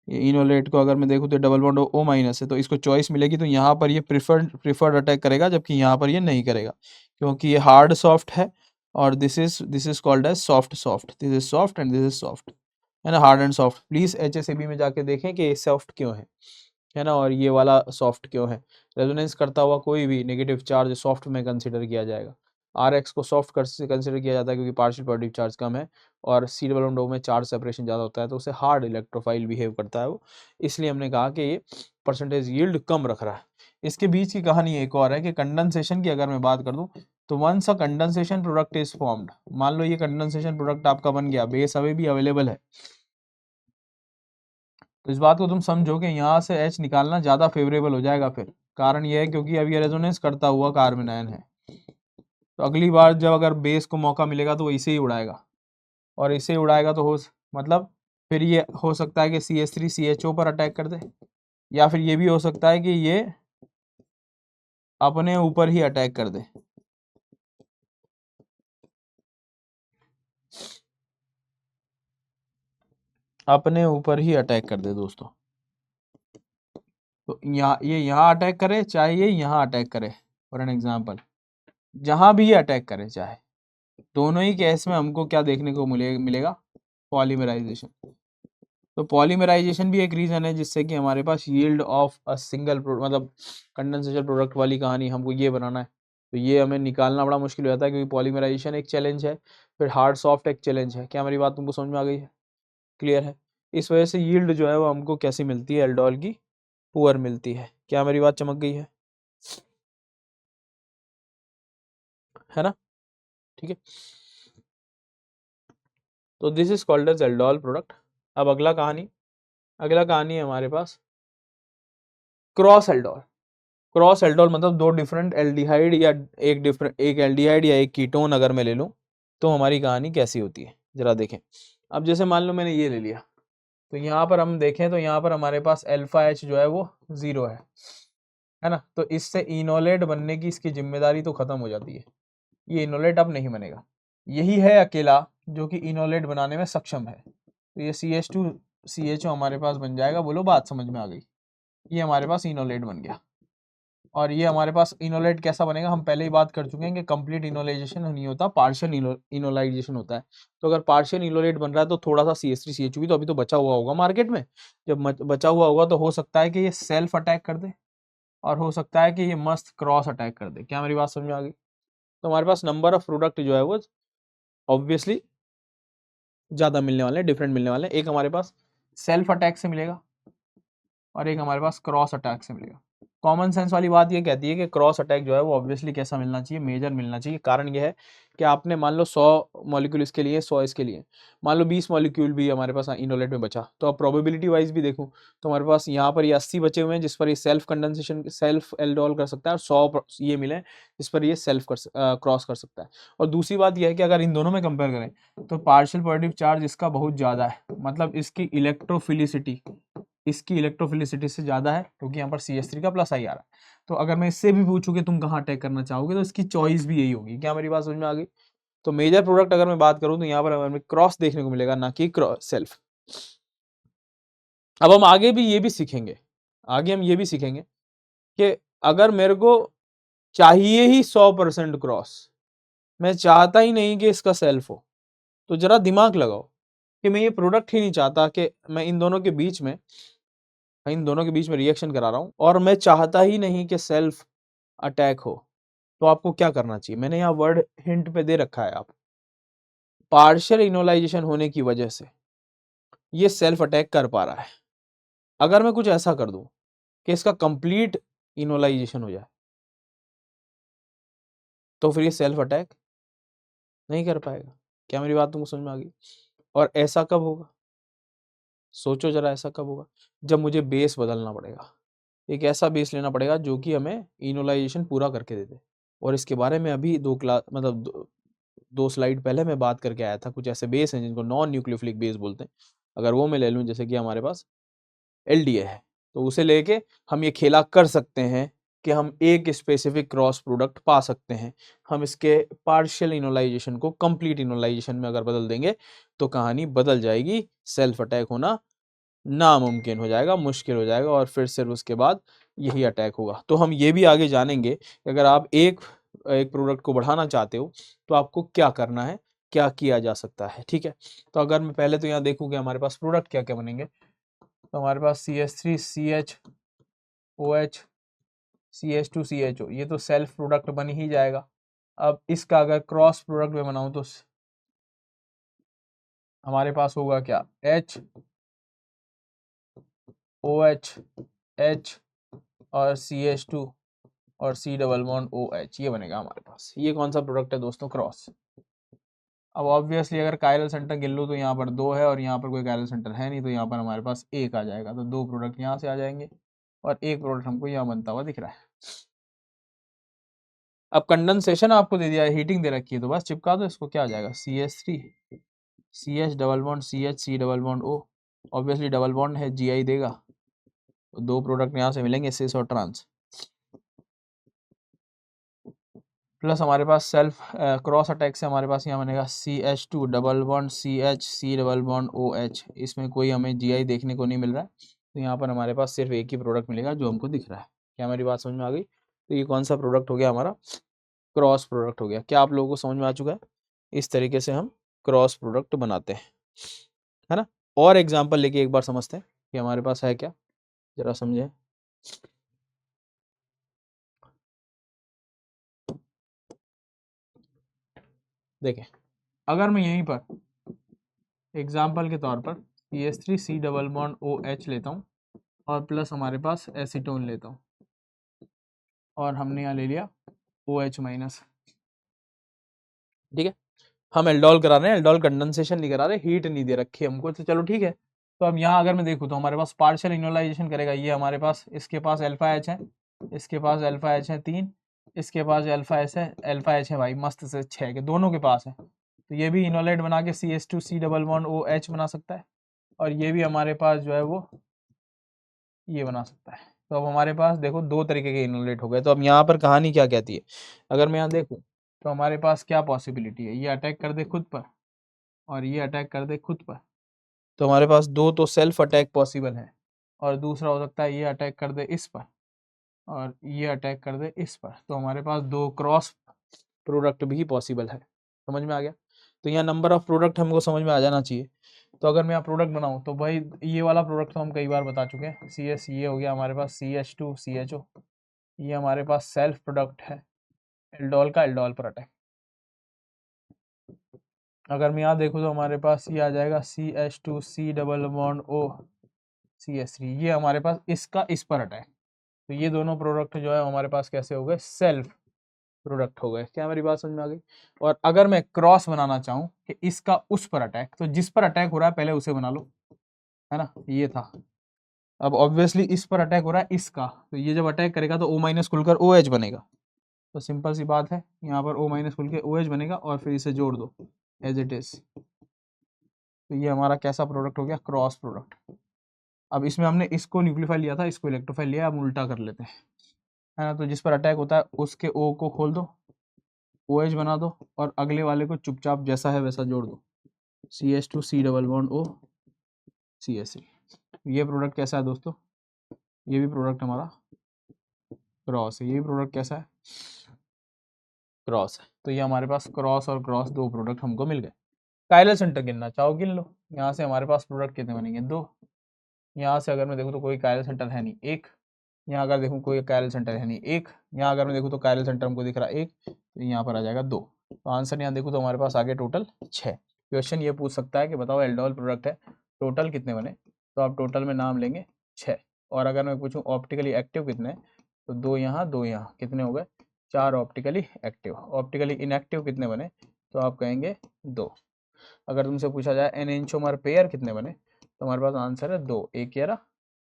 ये इनोलेट को अगर मैं देखूँ तो डबल बॉन्ड O माइनस है, तो इसको चॉइस मिलेगी, तो यहाँ पर ये प्रिफर्ड अटैक करेगा, जबकि यहाँ पर ये नहीं करेगा, क्योंकि ये हार्ड सॉफ्ट है और this is called as soft soft, this is soft and this is soft, है ना, hard and soft. Please HSAB में जाके देखें कि ये सॉफ्ट क्यों है ना, और ये वाला सॉफ्ट क्यों है। रेजोनेंस करता हुआ कोई भी नेगेटिव चार्ज सॉफ्ट में कंसिडर किया जाएगा। RX को सॉफ्ट कंसिडर किया जाता है क्योंकि पार्शियल पॉजिटिव चार्ज कम है, और सी डबल बॉन्ड O में चार्ज सेपरेशन ज़्यादा होता है, तो उसे हार्ड इलेक्ट्रोफाइल बिहेव करता है वो, इसलिए हमने कहा कि ये परसेंटेज यील्ड कम रख रहा है। इसके बीच की कहानी एक और है कि कंडेंसेशन की अगर मैं बात कर दूं, तो once a condensation product is formed, मान लो ये कंडेंसेशन प्रोडक्ट आपका बन गया, बेस अभी भी अवेलेबल है, तो इस बात को तुम समझो कि यहाँ से H निकालना ज़्यादा फेवरेबल हो जाएगा। फिर कारण यह है क्योंकि अब ये रेजोनेंस करता हुआ कार्बन आयन है, तो अगली बार जब अगर बेस को मौका मिलेगा तो वो इसे ही उड़ाएगा, और इसे उड़ाएगा तो मतलब फिर ये हो सकता है कि CH3 CHO पर अटैक कर दे, या फिर ये भी हो सकता है कि ये अपने ऊपर ही अटैक कर दे। अपने ऊपर ही अटैक कर दे दोस्तों। तो ये यहाँ अटैक करे, चाहे ये यहाँ अटैक करे, फॉर एन एग्जाम्पल जहाँ भी ये अटैक करे, चाहे दोनों ही केस में हमको क्या देखने को मिलेगा, पॉलीमराइजेशन। तो पॉलीमराइजेशन भी एक रीज़न है जिससे कि हमारे पास यील्ड ऑफ अ सिंगल मतलब कंडेंसेशन प्रोडक्ट वाली कहानी हमको ये बनाना है, तो ये हमें निकालना बड़ा मुश्किल हो जाता है, क्योंकि पॉलीमराइजेशन एक चैलेंज है, फिर हार्ड सॉफ्ट एक चैलेंज है। क्या मेरी बात तुमको समझ में आ गई है, क्लियर है? इस वजह से यील्ड जो है वो हमको कैसी मिलती है, एल्डोल की पुअर मिलती है। क्या मेरी बात चमक गई है ना? ठीक है, तो this is called as aldol product. अब अगला कहानी है हमारे पास क्रॉस एल्डोल। क्रॉस एल्डोल मतलब दो डिफरेंट एल्डिहाइड या एक एल्डिहाइड या एक कीटोन अगर मैं ले लूँ, तो हमारी कहानी कैसी होती है जरा देखें। अब जैसे मान लो मैंने ये ले लिया, तो यहाँ पर हम देखें तो यहाँ पर हमारे पास अल्फा H जो है वो 0 है ना, तो इससे इनोलेट बनने की इसकी जिम्मेदारी तो खत्म हो जाती है, ये इनोलेट अब नहीं बनेगा। यही है अकेला जो कि इनोलेट बनाने में सक्षम है, तो ये CH2 CHO हमारे पास बन जाएगा। बोलो बात समझ में आ गई? ये हमारे पास इनोलेट बन गया। और ये हमारे पास इनोलेट कैसा बनेगा, हम पहले ही बात कर चुके हैं कि कंप्लीट इनोलाइजेशन नहीं होता, पार्शियल इनोलाइजेशन होता है। तो अगर पार्शियल इनोलेट बन रहा है तो थोड़ा सा CH3 CHO भी तो अभी तो बचा हुआ होगा मार्केट में। जब बचा हुआ होगा तो हो सकता है कि ये सेल्फ अटैक कर दे, और हो सकता है कि ये मस्त क्रॉस अटैक कर दे। क्या मेरी बात समझ में आ गई? तो हमारे पास नंबर ऑफ प्रोडक्ट जो है वो ऑब्वियसली ज़्यादा मिलने वाले हैं, डिफरेंट मिलने वाले हैं। एक हमारे पास सेल्फ अटैक से मिलेगा और एक हमारे पास क्रॉस अटैक से मिलेगा। कॉमन सेंस वाली बात ये कहती है कि क्रॉस अटैक जो है वो ऑब्वियसली कैसा मिलना चाहिए, मेजर मिलना चाहिए। कारण ये है कि आपने मान लो 100 मॉलिक्यूल इसके लिए, 100 इसके लिए, मान लो 20 मॉलिक्यूल भी हमारे पास इनोलेट में बचा, तो अब प्रोबेबिलिटी वाइज भी देखूं तो हमारे पास यहाँ पर ये 80 बचे हुए हैं जिस पर ये सेल्फ कंडेंसेशन सेल्फ एल्डोल कर सकता है, और 100 ये मिले जिस पर ये सेल्फ क्रॉस कर सकता है। और दूसरी बात यह है कि अगर इन दोनों में कंपेयर करें तो पार्शियल पॉजिटिव चार्ज इसका बहुत ज़्यादा है, मतलब इसकी इलेक्ट्रोफिलिसिटी से ज़्यादा है, क्योंकि यहाँ पर CH3 का प्लस आई आ रहा है। तो अगर मैं इससे भी पूछूं कि तुम कहाँ अटैक करना चाहोगे, तो इसकी चॉइस भी यही होगी। क्या मेरी बात समझ में आ गई? तो मेजर प्रोडक्ट अगर मैं बात करूं तो यहाँ पर हमें क्रॉस देखने को मिलेगा, ना कि सेल्फ। अब हम आगे भी ये भी सीखेंगे, आगे हम ये भी सीखेंगे कि अगर मेरे को चाहिए ही 100% क्रॉस, मैं चाहता ही नहीं कि इसका सेल्फ हो, तो जरा दिमाग लगाओ कि मैं ये प्रोडक्ट ही नहीं चाहता कि मैं इन दोनों के बीच में रिएक्शन करा रहा हूं, और मैं चाहता ही नहीं कि सेल्फ अटैक हो, तो आपको क्या करना चाहिए, मैंने यहाँ वर्ड हिंट पे दे रखा है, आप पार्शियल इनोलाइजेशन होने की वजह से ये सेल्फ अटैक कर पा रहा है। अगर मैं कुछ ऐसा कर दूं कि इसका कंप्लीट इनोलाइजेशन हो जाए तो फिर ये सेल्फ अटैक नहीं कर पाएगा। क्या मेरी बात तुमको समझ में आ गई? और ऐसा कब होगा, सोचो जरा, ऐसा कब होगा? जब मुझे बेस बदलना पड़ेगा, एक ऐसा बेस लेना पड़ेगा जो कि हमें इनोलाइजेशन पूरा करके दे दे। और इसके बारे में अभी दो स्लाइड पहले मैं बात करके आया था। कुछ ऐसे बेस हैं जिनको नॉन न्यूक्लियोफिलिक बेस बोलते हैं। अगर वो मैं ले लूँ, जैसे कि हमारे पास LDA है, तो उसे लेके हम ये खेला कर सकते हैं कि हम एक स्पेसिफिक क्रॉस प्रोडक्ट पा सकते हैं। हम इसके पार्शियल इनोलाइजेशन को कंप्लीट इनोलाइजेशन में अगर बदल देंगे तो कहानी बदल जाएगी, सेल्फ अटैक होना नामुमकिन हो जाएगा, मुश्किल हो जाएगा, और फिर सिर्फ उसके बाद यही अटैक होगा। तो हम ये भी आगे जानेंगे कि अगर आप एक प्रोडक्ट को बढ़ाना चाहते हो तो आपको क्या करना है, क्या किया जा सकता है। ठीक है, तो अगर मैं पहले तो यहाँ देखूँ कि हमारे पास प्रोडक्ट क्या क्या बनेंगे, तो हमारे पास CH3CHOH CH2CHO, ये तो सेल्फ प्रोडक्ट बन ही जाएगा। अब इसका अगर क्रॉस प्रोडक्ट में बनाऊं तो हमारे पास होगा क्या, HOH H और CH2 और C डबल बॉन्ड OH, ये बनेगा हमारे पास। ये कौन सा प्रोडक्ट है दोस्तों, क्रॉस। अब ऑब्वियसली अगर कायरल सेंटर गिन लो तो यहाँ पर 2 है और यहाँ पर कोई कायरल सेंटर है नहीं, तो यहाँ पर हमारे पास 1 आ जाएगा। तो 2 प्रोडक्ट यहाँ से आ जाएंगे और 1 प्रोडक्ट हमको यहाँ बनता हुआ दिख रहा है। अब कंडेंसेशन आपको दे दिया है, हीटिंग दे रखी है, तो बस चिपका दो इसको, क्या आ जाएगा, CH3 CH double bond CH C double bond O। Obviously double bond है, Gi देगा, तो 2 प्रोडक्ट यहाँ से मिलेंगे, सिस और ट्रांस। प्लस हमारे पास सेल्फ क्रॉस अटैक से हमारे पास यहाँ बनेगा CH2 double bond CH C double bond OH। इसमें कोई हमें Gi देखने को नहीं मिल रहा है, तो यहाँ पर हमारे पास सिर्फ एक ही प्रोडक्ट मिलेगा जो हमको दिख रहा है। क्या हमारी बात समझ में आ गई? तो ये कौन सा प्रोडक्ट हो गया, हमारा क्रॉस प्रोडक्ट हो गया। क्या आप लोगों को समझ में आ चुका है? इस तरीके से हम क्रॉस प्रोडक्ट बनाते हैं, है ना। और एग्जाम्पल लेके एक बार समझते हैं कि हमारे पास है क्या, जरा समझें। देखें, अगर मैं यहीं पर एग्जाम्पल के तौर पर CH3C डबल बॉन्ड OH लेता हूँ और प्लस हमारे पास एसीटोन लेता हूँ, और हमने यहाँ ले लिया OH माइनस। ठीक है, हम एल्डोल करा रहे हैं, एल्डोल कंडेंसेशन नहीं करा रहे, हीट नहीं दे रखी हमको, तो चलो ठीक है। तो अब यहाँ अगर मैं देखूँ तो हमारे पास पार्शियल इनोलाइजेशन करेगा, ये हमारे पास, इसके पास अल्फा H है, इसके पास अल्फा H है 3, इसके पास अल्फा H है, अल्फा H है भाई मस्त से 6 के, दोनों के पास है। तो ये भी इनोलेट बना के CH2C डबल बॉन्ड OH बना सकता है, और ये भी हमारे पास जो है वो ये बना सकता है। तो अब हमारे पास देखो 2 तरीके के इनोलेट हो गए। तो अब यहाँ पर कहानी क्या कहती है, अगर मैं यहाँ देखूँ तो हमारे पास क्या पॉसिबिलिटी है, ये अटैक कर दे खुद पर और ये अटैक कर दे खुद पर, तो हमारे पास 2 तो सेल्फ अटैक पॉसिबल है, और दूसरा हो सकता है ये अटैक कर दे इस पर और ये अटैक कर दे इस पर। तो हमारे पास 2 क्रॉस प्रोडक्ट भी पॉसिबल है। समझ में आ गया? तो यहाँ नंबर ऑफ प्रोडक्ट हमको समझ में आ जाना चाहिए। तो अगर मैं यहाँ प्रोडक्ट बनाऊँ तो भाई ये वाला प्रोडक्ट तो हम कई बार बता चुके हैं, CS ये हो गया हमारे पास CH2 CHO, ये हमारे पास सेल्फ प्रोडक्ट है एल्डोल का, एल्डोल पर अटैक। अगर मैं यहाँ देखूँ तो हमारे पास ये आ जाएगा CH2C double bond O CH3, ये हमारे पास इसका इस पर अटैक। तो ये दोनों प्रोडक्ट जो है हमारे पास कैसे हो गए, सेल्फ प्रोडक्ट हो गए। क्या मेरी बात समझ में आ गई? और अगर मैं क्रॉस बनाना चाहूँ कि इसका उस पर अटैक, तो जिस पर अटैक हो रहा है पहले उसे बना लो, है ना, ये था। अब ऑब्वियसली इस पर अटैक हो रहा है इसका, तो ये जब अटैक करेगा तो O माइनस खुलकर OH बनेगा। तो सिंपल सी बात है, यहाँ पर O माइनस खुल के OH बनेगा और फिर इसे जोड़ दो एज इट इज। तो ये हमारा कैसा प्रोडक्ट हो गया, क्रॉस प्रोडक्ट। अब इसमें हमने इसको न्यूक्लियोफाइल लिया था, इसको इलेक्ट्रोफाइल लिया, अब उल्टा कर लेते हैं, है ना। तो जिस पर अटैक होता है उसके O को खोल दो, OH बना दो, और अगले वाले को चुपचाप जैसा है वैसा जोड़ दो, CH2C double bond O CH3। ये प्रोडक्ट कैसा है दोस्तों, ये भी प्रोडक्ट हमारा क्रॉस है, ये भी प्रोडक्ट कैसा है, क्रॉस है। तो ये हमारे पास क्रॉस और क्रॉस 2 प्रोडक्ट हमको मिल गए। कायरल सेंटर गिनना चाहो गिन लो, यहाँ से हमारे पास प्रोडक्ट कितने बनेंगे, 2। यहाँ से अगर मैं देखूँ तो कोई कायरल सेंटर है नहीं, 1, यहाँ अगर देखूँ कोई कायरल सेंटर है नहीं, एक, यहाँ अगर मैं देखूँ तो कायरल सेंटर हमको दिख रहा है एक, तो यहाँ पर आ जाएगा 2। तो आंसर यहाँ देखूँ तो हमारे पास आगे टोटल 6। क्वेश्चन ये पूछ सकता है कि बताओ एल्डोल प्रोडक्ट है, टोटल कितने बने, तो आप टोटल में नाम लेंगे 6। और अगर मैं पूछूँ ऑप्टिकली एक्टिव कितने, तो 2 यहाँ 2 यहाँ, कितने हो गए 4 ऑप्टिकली एक्टिव। ऑप्टिकली इनएक्टिव कितने बने, तो आप कहेंगे 2। अगर तुमसे पूछा जाए एनेंटियोमर पेयर कितने बने, तो हमारे पास आंसर है 2, एक ये रहा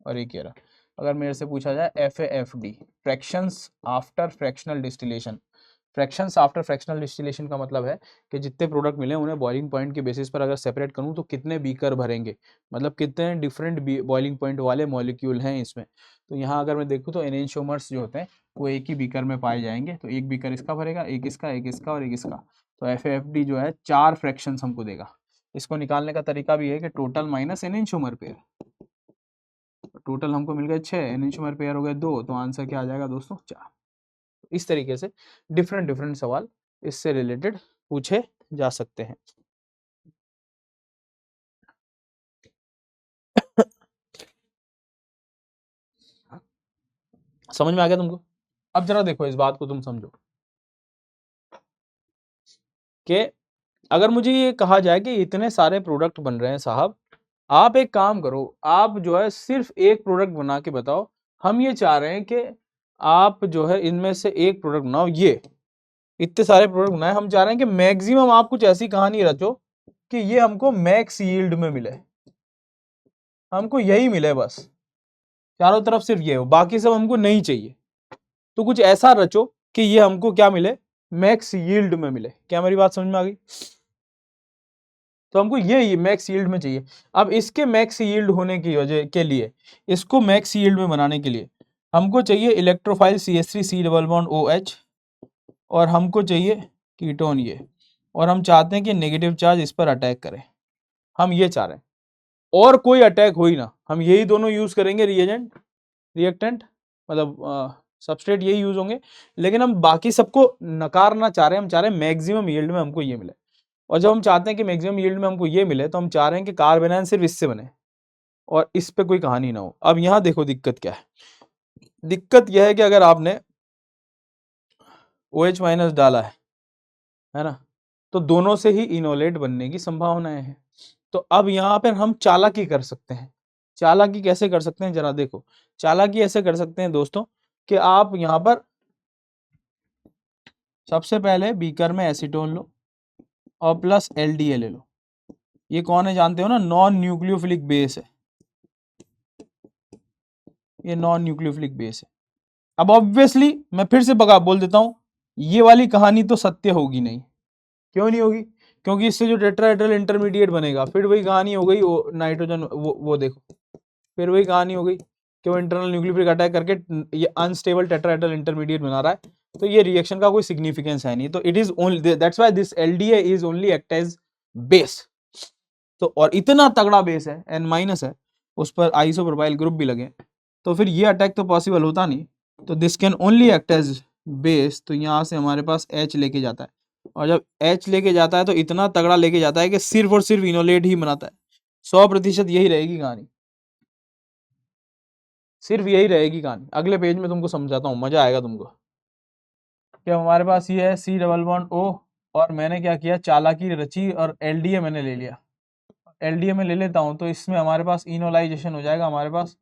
और एक ये रहा। अगर मेरे से पूछा जाए FAFD, fractions after fractional distillation, fractions after fractional distillation का मतलब है कि जितने प्रोडक्ट मिले उन्हें बॉइलिंग पॉइंट के बेसिस पर अगर सेपरेट करूं तो कितने बीकर भरेंगे, मतलब कितने डिफरेंट बॉइलिंग पॉइंट वाले मॉलिक्यूल हैं इसमें। तो यहाँ अगर मैं देखूँ तो एनेंटियोमर्स जो होते हैं वो एक ही बीकर में पाए जाएंगे, तो एक बीकर इसका भरेगा, एक इसका और एक इसका। तो FAFD जो है 4 फ्रैक्शंस हमको देगा। इसको निकालने का तरीका भी है कि टोटल माइनस एनेंटियोमर पेयर, टोटल हमको मिल गए 6, एनेंटियोमर पेयर हो गए 2, तो आंसर क्या आ जाएगा दोस्तों 4। इस तरीके से डिफरेंट डिफरेंट सवाल इससे रिलेटेड पूछे जा सकते हैं। समझ में आ गया तुमको? अब जरा देखो इस बात को तुम समझो कि अगर मुझे ये कहा जाए कि इतने सारे प्रोडक्ट बन रहे हैं साहब, आप एक काम करो, आप जो है सिर्फ एक प्रोडक्ट बना के बताओ। हम ये चाह रहे हैं कि आप जो है इनमें से एक प्रोडक्ट बनाओ। ये इतने सारे प्रोडक्ट बनाए, हम चाह रहे हैं कि मैक्सिमम आप कुछ ऐसी कहानी रचो कि ये हमको मैक्स यील्ड में मिले, हमको यही मिले बस, चारों तरफ सिर्फ ये हो, बाकी सब हमको नहीं चाहिए। तो कुछ ऐसा रचो कि ये हमको क्या मिले, मैक्स यील्ड में मिले। क्या मेरी बात समझ में आ गई? तो हमको ये मैक्स यील्ड में चाहिए। अब इसके मैक्स यील्ड होने की वजह के लिए, इसको मैक्स यील्ड में बनाने के लिए हमको चाहिए electrophile CH3 double bond OH, और हमको चाहिए कीटोन ये, और हम चाहते हैं कि नेगेटिव चार्ज इस पर अटैक करे। हम ये चाह रहे हैं और कोई अटैक हो ही ना, हम यही दोनों यूज करेंगे रिएजेंट, रिएक्टेंट, मतलब सबस्ट्रेट यही यूज होंगे। लेकिन हम बाकी सबको नकारना चाह रहे हैं, हम चाह रहे हैं मैक्सिमम यील्ड में हमको ये मिले। और जब हम चाहते हैं कि मैक्सिमम यील्ड में हमको ये मिले, तो हम चाह रहे हैं कि कार्बेनाइन सिर्फ इससे बने और इस पे कोई कहानी ना हो। अब यहाँ देखो दिक्कत क्या है, दिक्कत यह है कि अगर आपने OH माइनस डाला है ना, तो दोनों से ही इनोलेट बनने की संभावनाएं हैं। तो अब यहाँ पर हम चालाकी कर सकते हैं। चालाकी कैसे कर सकते हैं जरा देखो, चालाकी ऐसे कर सकते हैं दोस्तों कि आप यहाँ पर सबसे पहले बीकर में एसीटोन लो और प्लस LDA ले लो। ये कौन है जानते हो ना, नॉन न्यूक्लियोफिलिक बेस है, ये नॉन न्यूक्लियोफिलिक बेस है। अब ऑब्वियसली मैं फिर से बोल देता हूं, ये वाली कहानी तो सत्य होगी नहीं। क्यों नहीं होगी? क्योंकि इससे जो टेट्राहेड्रल इंटरमीडिएट बनेगा, फिर वही कहानी हो गई, वो नाइट्रोजन वो देखो, फिर वही कहानी हो गई कि वो इंटरनल न्यूक्लियोफिलिक अटैक करके ये अनस्टेबल टेट्राहेड्रल इंटरमीडिएट बना रहा है। तो ये रिएक्शन का कोई सिग्निफिकेंस है नहीं। तो it is only that's why this LDA is only act as base. तो और इतना तगड़ा बेस है, N- है, उस पर आइसोप्रोपाइल ग्रुप भी लगे, तो फिर ये अटैक तो पॉसिबल होता नहीं। तो this can only act as base. तो यहाँ से हमारे पास H लेके जाता है, और जब H लेके जाता है तो इतना तगड़ा लेके जाता है कि सिर्फ और सिर्फ इनोलेट ही बनाता है। 100% यही रहेगी कहानी, सिर्फ यही रहेगी कहानी। अगले पेज में तुमको समझाता हूँ, मजा आएगा तुमको। कि हमारे पास ये है C डबल बॉन्ड O, और मैंने क्या किया, चालाकी रची और LDA मैंने ले लिया। LDA में ले लेता हूं तो इसमें हमारे पास इनोलाइजेशन हो जाएगा, हमारे पास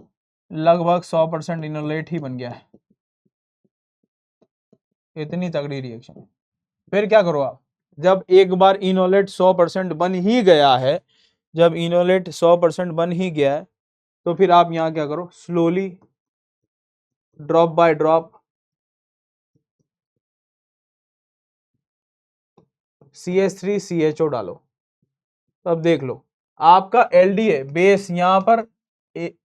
लगभग 100% इनोलेट ही बन गया है। इतनी तगड़ी रिएक्शन है। फिर क्या करो आप, जब एक बार इनोलेट 100% बन ही गया है, जब इनोलेट 100% बन ही गया है, तो फिर आप यहाँ क्या करो, slowly drop by drop CH3CHO डालो। तो अब देख लो, आपका LDA बेस यहाँ पर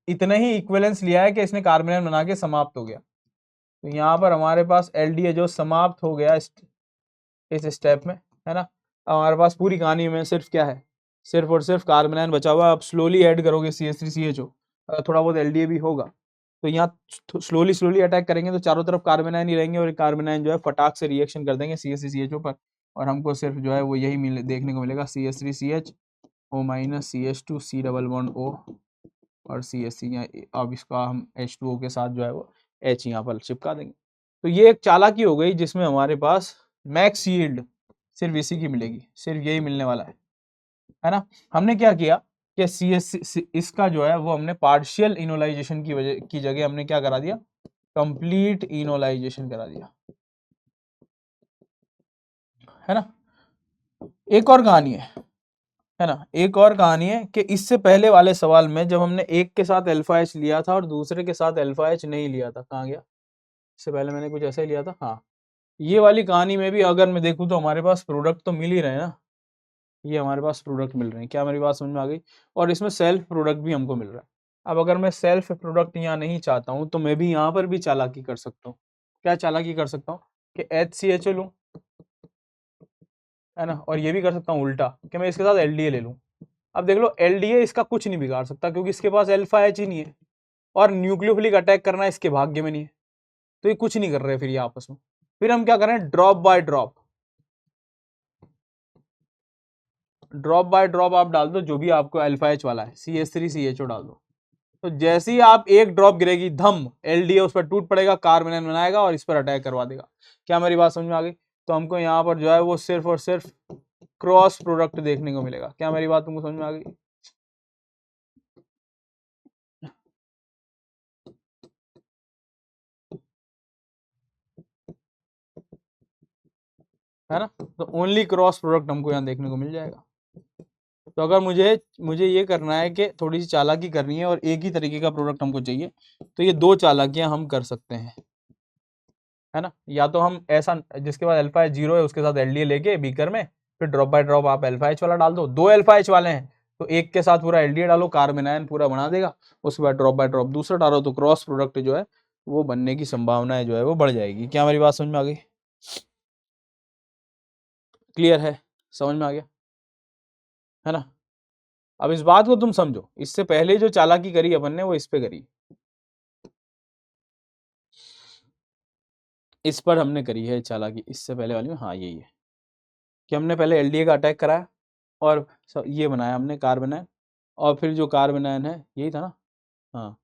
इतना ही इक्विवेलेंस लिया है कि इसने कार्बोनाइल बना के समाप्त हो गया। तो यहाँ पर हमारे पास LDA जो समाप्त हो गया इस स्टेप में, है ना। हमारे पास पूरी कहानी में सिर्फ क्या है, सिर्फ और सिर्फ कार्बोनाइन बचा हुआ। आप स्लोली ऐड करोगे CH3CHO, थोड़ा बहुत LDA भी होगा, तो यहाँ स्लोली स्लोली अटैक करेंगे तो चारों तरफ कार्बोनाइन ही रहेंगे, और कार्बोनाइन जो है फटाक से रिएक्शन कर देंगे CH3CHO पर, और हमको सिर्फ जो है वो यही देखने को मिलेगा, CH3CHO minus CH2 C double bond O और CH3। अब इसका हम H2O के साथ जो है वो H यहाँ पर चिपका देंगे। तो ये एक चालाकी हो गई जिसमें हमारे पास मैक्स यील्ड सिर्फ इसी की मिलेगी, सिर्फ यही मिलने वाला है ना। हमने क्या किया कि CS इसका जो है वो हमने पार्शियल इनोलाइजेशन की जगह हमने क्या करा दिया, कंप्लीट इनोलाइजेशन करा दिया, है ना। एक और कहानी है ना, एक और कहानी है कि इससे पहले वाले सवाल में जब हमने एक के साथ अल्फा एच लिया था और दूसरे के साथ अल्फा एच नहीं लिया था, कहाँ गया, इससे पहले मैंने कुछ ऐसा ही लिया था, हाँ। ये वाली कहानी में भी अगर मैं देखूँ तो हमारे पास प्रोडक्ट तो मिल ही रहे हैं ना, ये हमारे पास प्रोडक्ट मिल रहे हैं, क्या मेरी बात समझ में आ गई। और इसमें सेल्फ प्रोडक्ट भी हमको मिल रहा है। अब अगर मैं सेल्फ प्रोडक्ट यहाँ नहीं चाहता हूँ तो मैं भी यहाँ पर भी चालाकी कर सकता हूँ। क्या चालाकी कर सकता हूँ कि HCHO लूँ, है ना, और ये भी कर सकता हूँ उल्टा कि मैं इसके साथ LDA ले लूँ। अब देख लो LDA इसका कुछ नहीं बिगाड़ सकता क्योंकि इसके पास अल्फा एच ही नहीं है और न्यूक्लियोफिलिक अटैक करना इसके भाग्य में नहीं है, तो ये कुछ नहीं कर रहे फिर ये आपस में। फिर हम क्या करें, drop by drop, drop by drop आप डाल दो जो भी आपको अल्फा एच वाला है, CH3CHO डाल दो। तो जैसे ही आप एक ड्रॉप गिरेगी धम, LDA उस पर टूट पड़ेगा, कार्बोनाइन बनाएगा और इस पर अटैक करवा देगा। क्या मेरी बात समझ में आ गई। तो हमको यहाँ पर जो है वो सिर्फ और सिर्फ क्रॉस प्रोडक्ट देखने को मिलेगा। क्या मेरी बात तुमको समझ में आ गई, है ना। तो ओनली क्रॉस प्रोडक्ट हमको यहाँ देखने को मिल जाएगा। तो अगर मुझे मुझे ये करना है कि थोड़ी सी चालाकी करनी है और एक ही तरीके का प्रोडक्ट हमको चाहिए, तो ये दो चालाकियां हम कर सकते हैं, है ना। या तो हम ऐसा जिसके पास अल्फा एच 0 है उसके साथ LDA लेके बीकर में, फिर ड्रॉप बाय ड्रॉप आप अल्फा एच वाला डाल दो। दो अल्फा एच वाले हैं तो एक के साथ पूरा LDA डालो, कार्बन आयन पूरा बना देगा, उसके बाद ड्रॉप बाय ड्रॉप दूसरा डालो, तो क्रॉस प्रोडक्ट जो है वो बनने की संभावना जो है वो बढ़ जाएगी। क्या हमारी बात समझ में आ गई, क्लियर है, समझ में आ गया, है ना। अब इस बात को तुम समझो, इससे पहले जो चालाकी करी अपन ने वो इस पे करी, इस पर हमने करी है चालाकी, इससे पहले वाली में, हाँ यही है कि हमने पहले LDA का अटैक कराया और ये बनाया हमने कार्बन आयन, और फिर जो कार्बन आयन है यही था ना, हाँ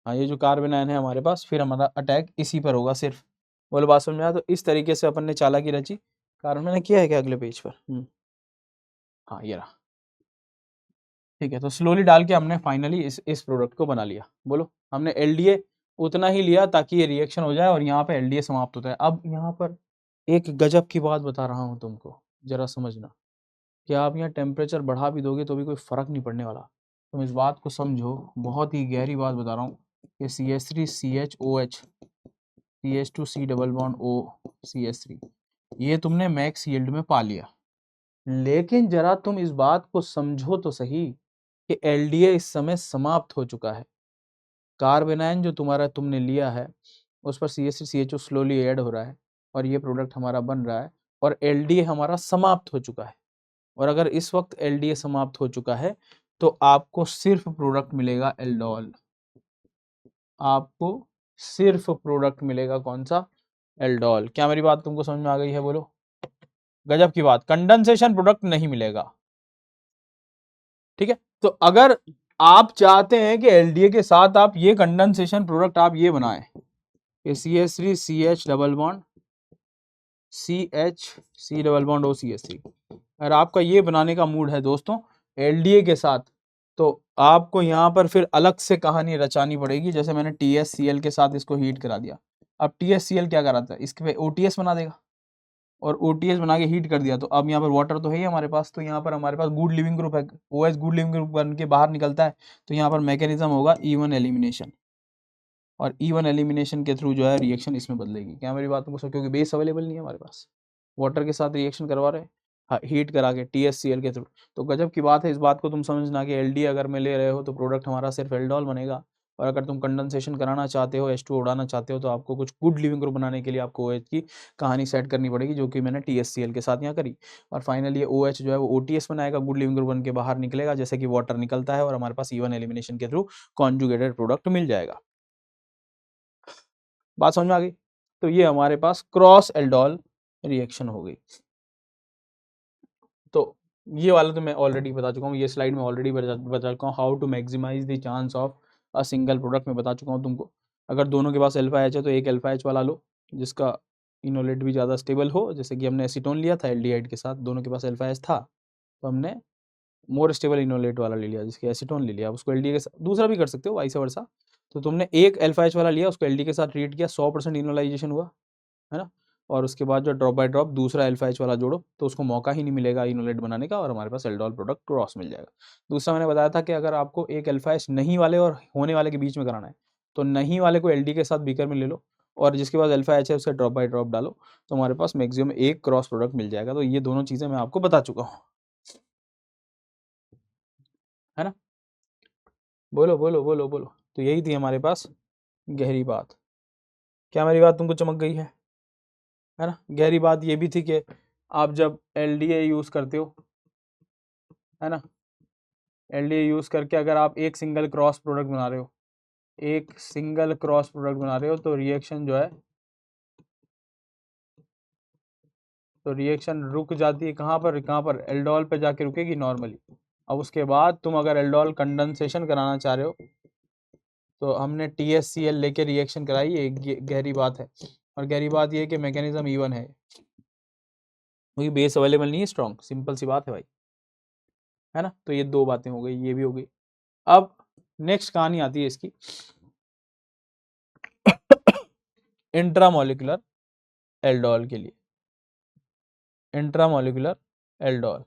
हाँ, ये जो कार्बन आयन है हमारे पास, फिर हमारा अटैक इसी पर होगा सिर्फ। बोलो बात समझ में आया। तो इस तरीके से अपन ने चालाकी रची। कार्बन मैंने किया है क्या अगले पेज पर, हाँ ये रहा, ठीक है। तो स्लोली डाल के हमने फाइनली इस प्रोडक्ट को बना लिया। बोलो, हमने LDA उतना ही लिया ताकि ये रिएक्शन हो जाए और यहाँ पे LDA समाप्त होता है। अब यहाँ पर एक गजब की बात बता रहा हूँ तुमको, जरा समझना कि आप यहाँ टेम्परेचर बढ़ा भी दोगे तो भी कोई फर्क नहीं पड़ने वाला। तुम इस बात को समझो, बहुत ही गहरी बात बता रहा हूँ कि CH3CHOH CH2C double bond O CH3 ये तुमने मैक्स यील्ड में पा लिया, लेकिन जरा तुम इस बात को समझो तो सही कि LDA इस समय समाप्त हो चुका है। कार्बेनाइन जो तुम्हारा तुमने लिया है उस पर CH3CHO स्लोली ऐड हो रहा है और ये प्रोडक्ट हमारा बन रहा है और LDA हमारा समाप्त हो चुका है। और अगर इस वक्त LDA समाप्त हो चुका है तो आपको सिर्फ प्रोडक्ट मिलेगा एल्डोल, आपको सिर्फ प्रोडक्ट मिलेगा कौन सा, एल्डोल। क्या मेरी बात तुमको समझ में आ गई है, बोलो। गजब की बात, कंडेंसेशन प्रोडक्ट नहीं मिलेगा, ठीक है। तो अगर आप चाहते हैं कि LDA के साथ आप ये कंडेंसेशन प्रोडक्ट आप ये बनाएं, CH3CH double bond CH double bond OCH3, अगर आपका ये बनाने का मूड है दोस्तों LDA के साथ, तो आपको यहाँ पर फिर अलग से कहानी रचानी पड़ेगी। जैसे मैंने TSCl के साथ इसको हीट करा दिया, अब TSCl क्या कराता है, इसके पे OTS बना देगा और OTS बना के हीट कर दिया, तो अब यहाँ पर वाटर तो है ही हमारे पास, तो यहाँ पर हमारे पास गुड लिविंग ग्रुप है, OH गुड लिविंग ग्रुप बन के बाहर निकलता है, तो यहाँ पर मैकेनिज्म होगा E1 एलिमिनेशन, और E1 एलिमिनेशन के थ्रू जो है रिएक्शन इसमें बदलेगी। क्या मेरी बात को, क्योंकि बेस अवेलेबल नहीं है हमारे पास, वाटर के साथ रिएक्शन करवा रहे हैं हीट करा के TSCl के थ्रू। तो गजब की बात है, इस बात को तुम समझना कि LDA अगर मैं ले रहे हो तो प्रोडक्ट हमारा सिर्फ एल्डोल बनेगा, और अगर तुम कंडेंसेशन कराना चाहते हो, H2O उड़ाना चाहते हो, तो आपको कुछ गुड लिविंग ग्रुप बनाने के लिए आपको OH की कहानी सेट करनी पड़ेगी, जो कि मैंने TSCl के साथ यहाँ करी। और फाइनली ये OH जो है वो OTS बनाएगा, गुड लिविंग ग्रुप बन के बाहर निकलेगा जैसे कि वाटर निकलता है, और हमारे पास E1 एलिमिनेशन के थ्रू कॉन्जुगेटेड प्रोडक्ट मिल जाएगा। बात समझ में आ गई। तो ये हमारे पास क्रॉस एल्डोल रिएक्शन हो गई। तो ये वाला तो मैं ऑलरेडी बता चुका हूँ, ये स्लाइड में ऑलरेडी बता चुका हूँ, how to maximise the chance of a single product में बता चुका हूँ तुमको। अगर दोनों के पास अल्फा एच है तो एक अल्फा एच वाला लो जिसका इनोलेट भी ज़्यादा स्टेबल हो, जैसे कि हमने एसीटोन लिया था एल्डिहाइड के साथ, दोनों के पास अल्फा एच था तो हमने मोर स्टेबल इनोलेट वाला ले लिया जिसके एसीटोन ले लिया, उसको एलडी के साथ, दूसरा भी कर सकते हो वाइस वर्सा। तो तुमने एक अल्फा एच वाला लिया, उसको एलडी के साथ ट्रीट किया, 100% इनोलाइजेशन हुआ, है ना। और उसके बाद जो ड्रॉप बाय ड्रॉप दूसरा अल्फा एच वाला जोड़ो तो उसको मौका ही नहीं मिलेगा इनोलेट बनाने का और हमारे पास एल्डोल प्रोडक्ट क्रॉस मिल जाएगा। दूसरा मैंने बताया था कि अगर आपको एक अल्फा एच नहीं वाले और होने वाले के बीच में कराना है तो नहीं वाले को एलडी के साथ बीकर में ले लो और जिसके पास अल्फा एच है उसका ड्रॉप बाय ड्रॉप डालो तो हमारे पास मैक्सिमम एक क्रॉस प्रोडक्ट मिल जाएगा। तो ये दोनों चीज़ें मैं आपको बता चुका हूँ, है ना। बोलो बोलो बोलो बोलो। तो यही थी हमारे पास गहरी बात। क्या मेरी बात तुमको चमक गई है ना। गहरी बात ये भी थी कि आप जब एलडीए यूज़ करते हो, है ना, एलडीए यूज़ करके अगर आप एक सिंगल क्रॉस प्रोडक्ट बना रहे हो, एक सिंगल क्रॉस प्रोडक्ट बना रहे हो तो रिएक्शन जो है, तो रिएक्शन रुक जाती है कहाँ पर एल्डोल पे जाके रुकेगी नॉर्मली। अब उसके बाद तुम अगर एल्डोल कंडेंसेशन कराना चाह रहे हो तो हमने THCl लेके रिएक्शन कराई, ये गहरी बात है। और गहरी बात ये है कि मैकेनिज्म इवन है क्योंकि बेस अवेलेबल नहीं है स्ट्रॉन्ग, सिंपल सी बात है भाई, है ना। तो ये दो बातें हो गई, ये भी हो गई। अब नेक्स्ट कहानी आती है इसकी इंट्रामोलिकुलर एल्डोल के लिए। इंट्रामोलिकुलर एल्डोल,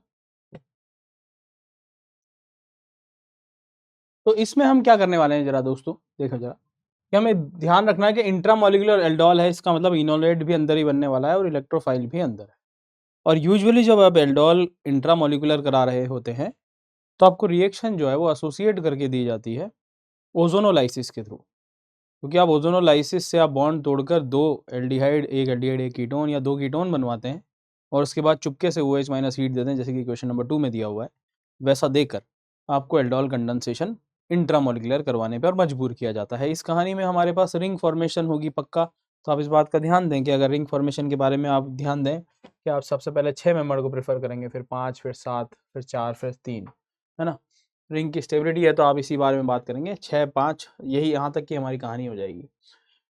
तो इसमें हम क्या करने वाले हैं जरा दोस्तों देखो जरा, कि हमें ध्यान रखना है कि इंट्रामोलिकुलर एल्डोल है, इसका मतलब इनोलेट भी अंदर ही बनने वाला है और इलेक्ट्रोफाइल भी अंदर है। और यूजुअली जब आप एल्डोल इंट्रामोलिकुलर करा रहे होते हैं तो आपको रिएक्शन जो है वो एसोसिएट करके दी जाती है ओजोनोलाइसिस के थ्रू, क्योंकि आप ओजोनोलाइसिस से आप बॉन्ड तोड़कर दो एल्डिहाइड एक कीटोन या दो कीटोन बनवाते हैं और उसके बाद चुपके से OH माइनस हीट देते हैं जैसे कि क्वेश्चन नंबर 2 में दिया हुआ है। वैसा देकर आपको एल्डोल कंडेंसेशन इंट्रामोलिकुलर करवाने पर मजबूर किया जाता है। इस कहानी में हमारे पास रिंग फॉर्मेशन होगी पक्का, तो आप इस बात का ध्यान दें कि अगर रिंग फॉर्मेशन के बारे में आप ध्यान दें कि आप सबसे पहले 6 मेंबर को प्रेफर करेंगे, फिर 5, फिर 7, फिर 4, फिर 3, है ना। रिंग की स्टेबिलिटी है तो आप इसी बारे में बात करेंगे, 6, 5, यही यहाँ तक की हमारी कहानी हो जाएगी।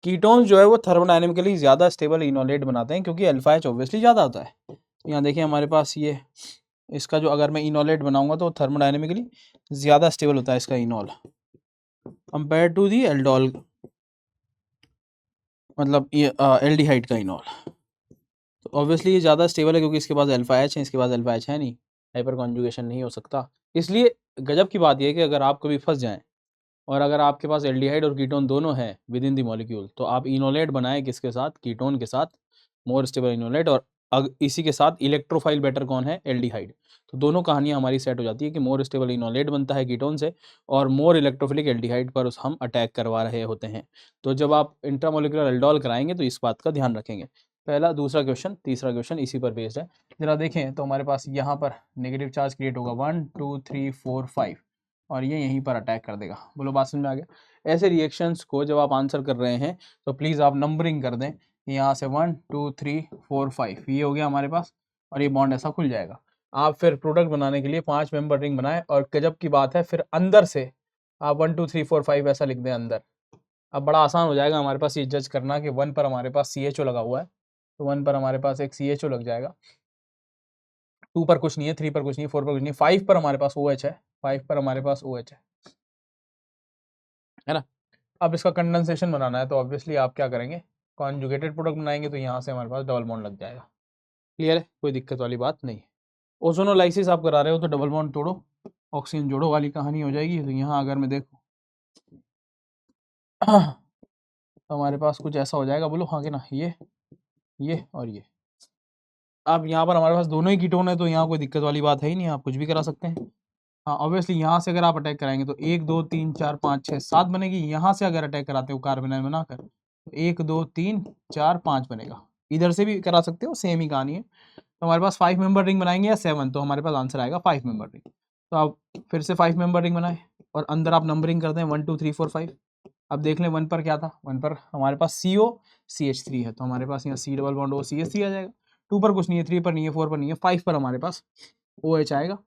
कीटोन्स जो है वो थर्मोडायनेमिकली ज़्यादा स्टेबल इनोलेट बनाते हैं क्योंकि अल्फा एच ऑब्वियसली ज़्यादा होता है। यहाँ देखिए हमारे पास ये इसका जो अगर मैं इनोलेट बनाऊंगा तो थर्मोडायनेमिकली ज़्यादा स्टेबल होता है इसका enol compare to the aldol, मतलब ये एल्डिहाइड का इनोल। तो ऑब्वियसली ये ज़्यादा स्टेबल है क्योंकि इसके पास अल्फा एच है, इसके पास अल्फा एच है नहीं, हाइपर कॉन्जुगेशन नहीं हो सकता। इसलिए गजब की बात यह है कि अगर आप कभी फंस जाएं और अगर आपके पास एल्डिहाइड और कीटोन दोनों हैं विद इन दी मॉलिक्यूल तो आप इनोलेट बनाएं किसके साथ, कीटोन के साथ, मोर स्टेबल इनोलेट। और इसी के साथ इलेक्ट्रोफाइल बेटर कौन है, एल्डिहाइड। तो दोनों कहानियां हमारी सेट हो जाती है कि मोर स्टेबल इनोलेट बनता है कीटोन से और मोर इलेक्ट्रोफिलिक एल्डिहाइड पर हम अटैक करवा रहे होते हैं। तो जब आप इंट्रामोलिकुलर एल्डोल कराएंगे तो इस बात का ध्यान रखेंगे। पहला, दूसरा क्वेश्चन, तीसरा क्वेश्चन इसी पर बेस्ड है। जरा देखें तो हमारे पास यहाँ पर नेगेटिव चार्ज क्रिएट होगा 1 2 3 4 5 और ये यहीं पर अटैक कर देगा। बोलो बात समझ में आ गया। ऐसे रिएक्शंस को जब आप आंसर कर रहे हैं तो प्लीज़ आप नंबरिंग कर दें, यहाँ से 1 2 3 4 5 ये हो गया हमारे पास और ये बॉन्ड ऐसा खुल जाएगा। आप फिर प्रोडक्ट बनाने के लिए 5 मेंबर रिंग बनाएं और गजब की बात है फिर अंदर से आप 1 2 3 4 5 ऐसा लिख दें अंदर। अब बड़ा आसान हो जाएगा हमारे पास ये जज करना कि 1 पर हमारे पास CHO लगा हुआ है तो 1 पर हमारे पास एक CHO लग जाएगा, 2 पर कुछ नहीं है, 3 पर कुछ नहीं है, 4 पर कुछ नहीं है, 5 पर हमारे पास OH है, 5 पर हमारे पास OH है ना। अब इसका कंडेंसेशन बनाना है तो ऑब्वियसली आप क्या करेंगे, कॉन्जुगेटेड प्रोडक्ट बनाएंगे तो यहाँ से हमारे पास डबल बॉन्ड लग जाएगा। क्लियर है, कोई दिक्कत वाली बात नहीं है। ओजोनोलाइसिस आप करा रहे हो तो डबल बॉन्ड तोड़ो ऑक्सीजन जोड़ो वाली कहानी हो जाएगी। तो यहाँ अगर मैं देखूँ तो हमारे पास कुछ ऐसा हो जाएगा, बोलो हाँ कि ना, ये और ये। अब यहाँ पर हमारे पास दोनों ही कीटोन है तो यहाँ कोई दिक्कत वाली बात है ही नहीं, आप कुछ भी करा सकते हैं। हाँ ऑब्वियसली यहाँ से अगर आप अटैक कराएंगे तो 1 2 3 4 5 6 7 बनेगी। यहाँ से अगर अटैक कराते हो कार्बन बनाकर तो 1 2 3 4 5 बनेगा। इधर से भी करा सकते हो, सेम ही कहानी है। तो हमारे पास 5 मेंबर रिंग बनाएंगे या 7, तो हमारे पास आंसर आएगा 5 मेंबर रिंग। तो आप फिर से 5 मेंबर रिंग बनाए और अंदर आप नंबरिंग करते हैं 1 2 3 4 5। अब देख लें 1 पर क्या था, 1 पर हमारे पास COCH3 है तो हमारे पास यहाँ C डबल बॉन्ड OCH3 आ जाएगा। 2 पर कुछ नहीं है, 3 पर नहीं है, 4 पर नहीं है, 5 पर हमारे पास OH आएगा।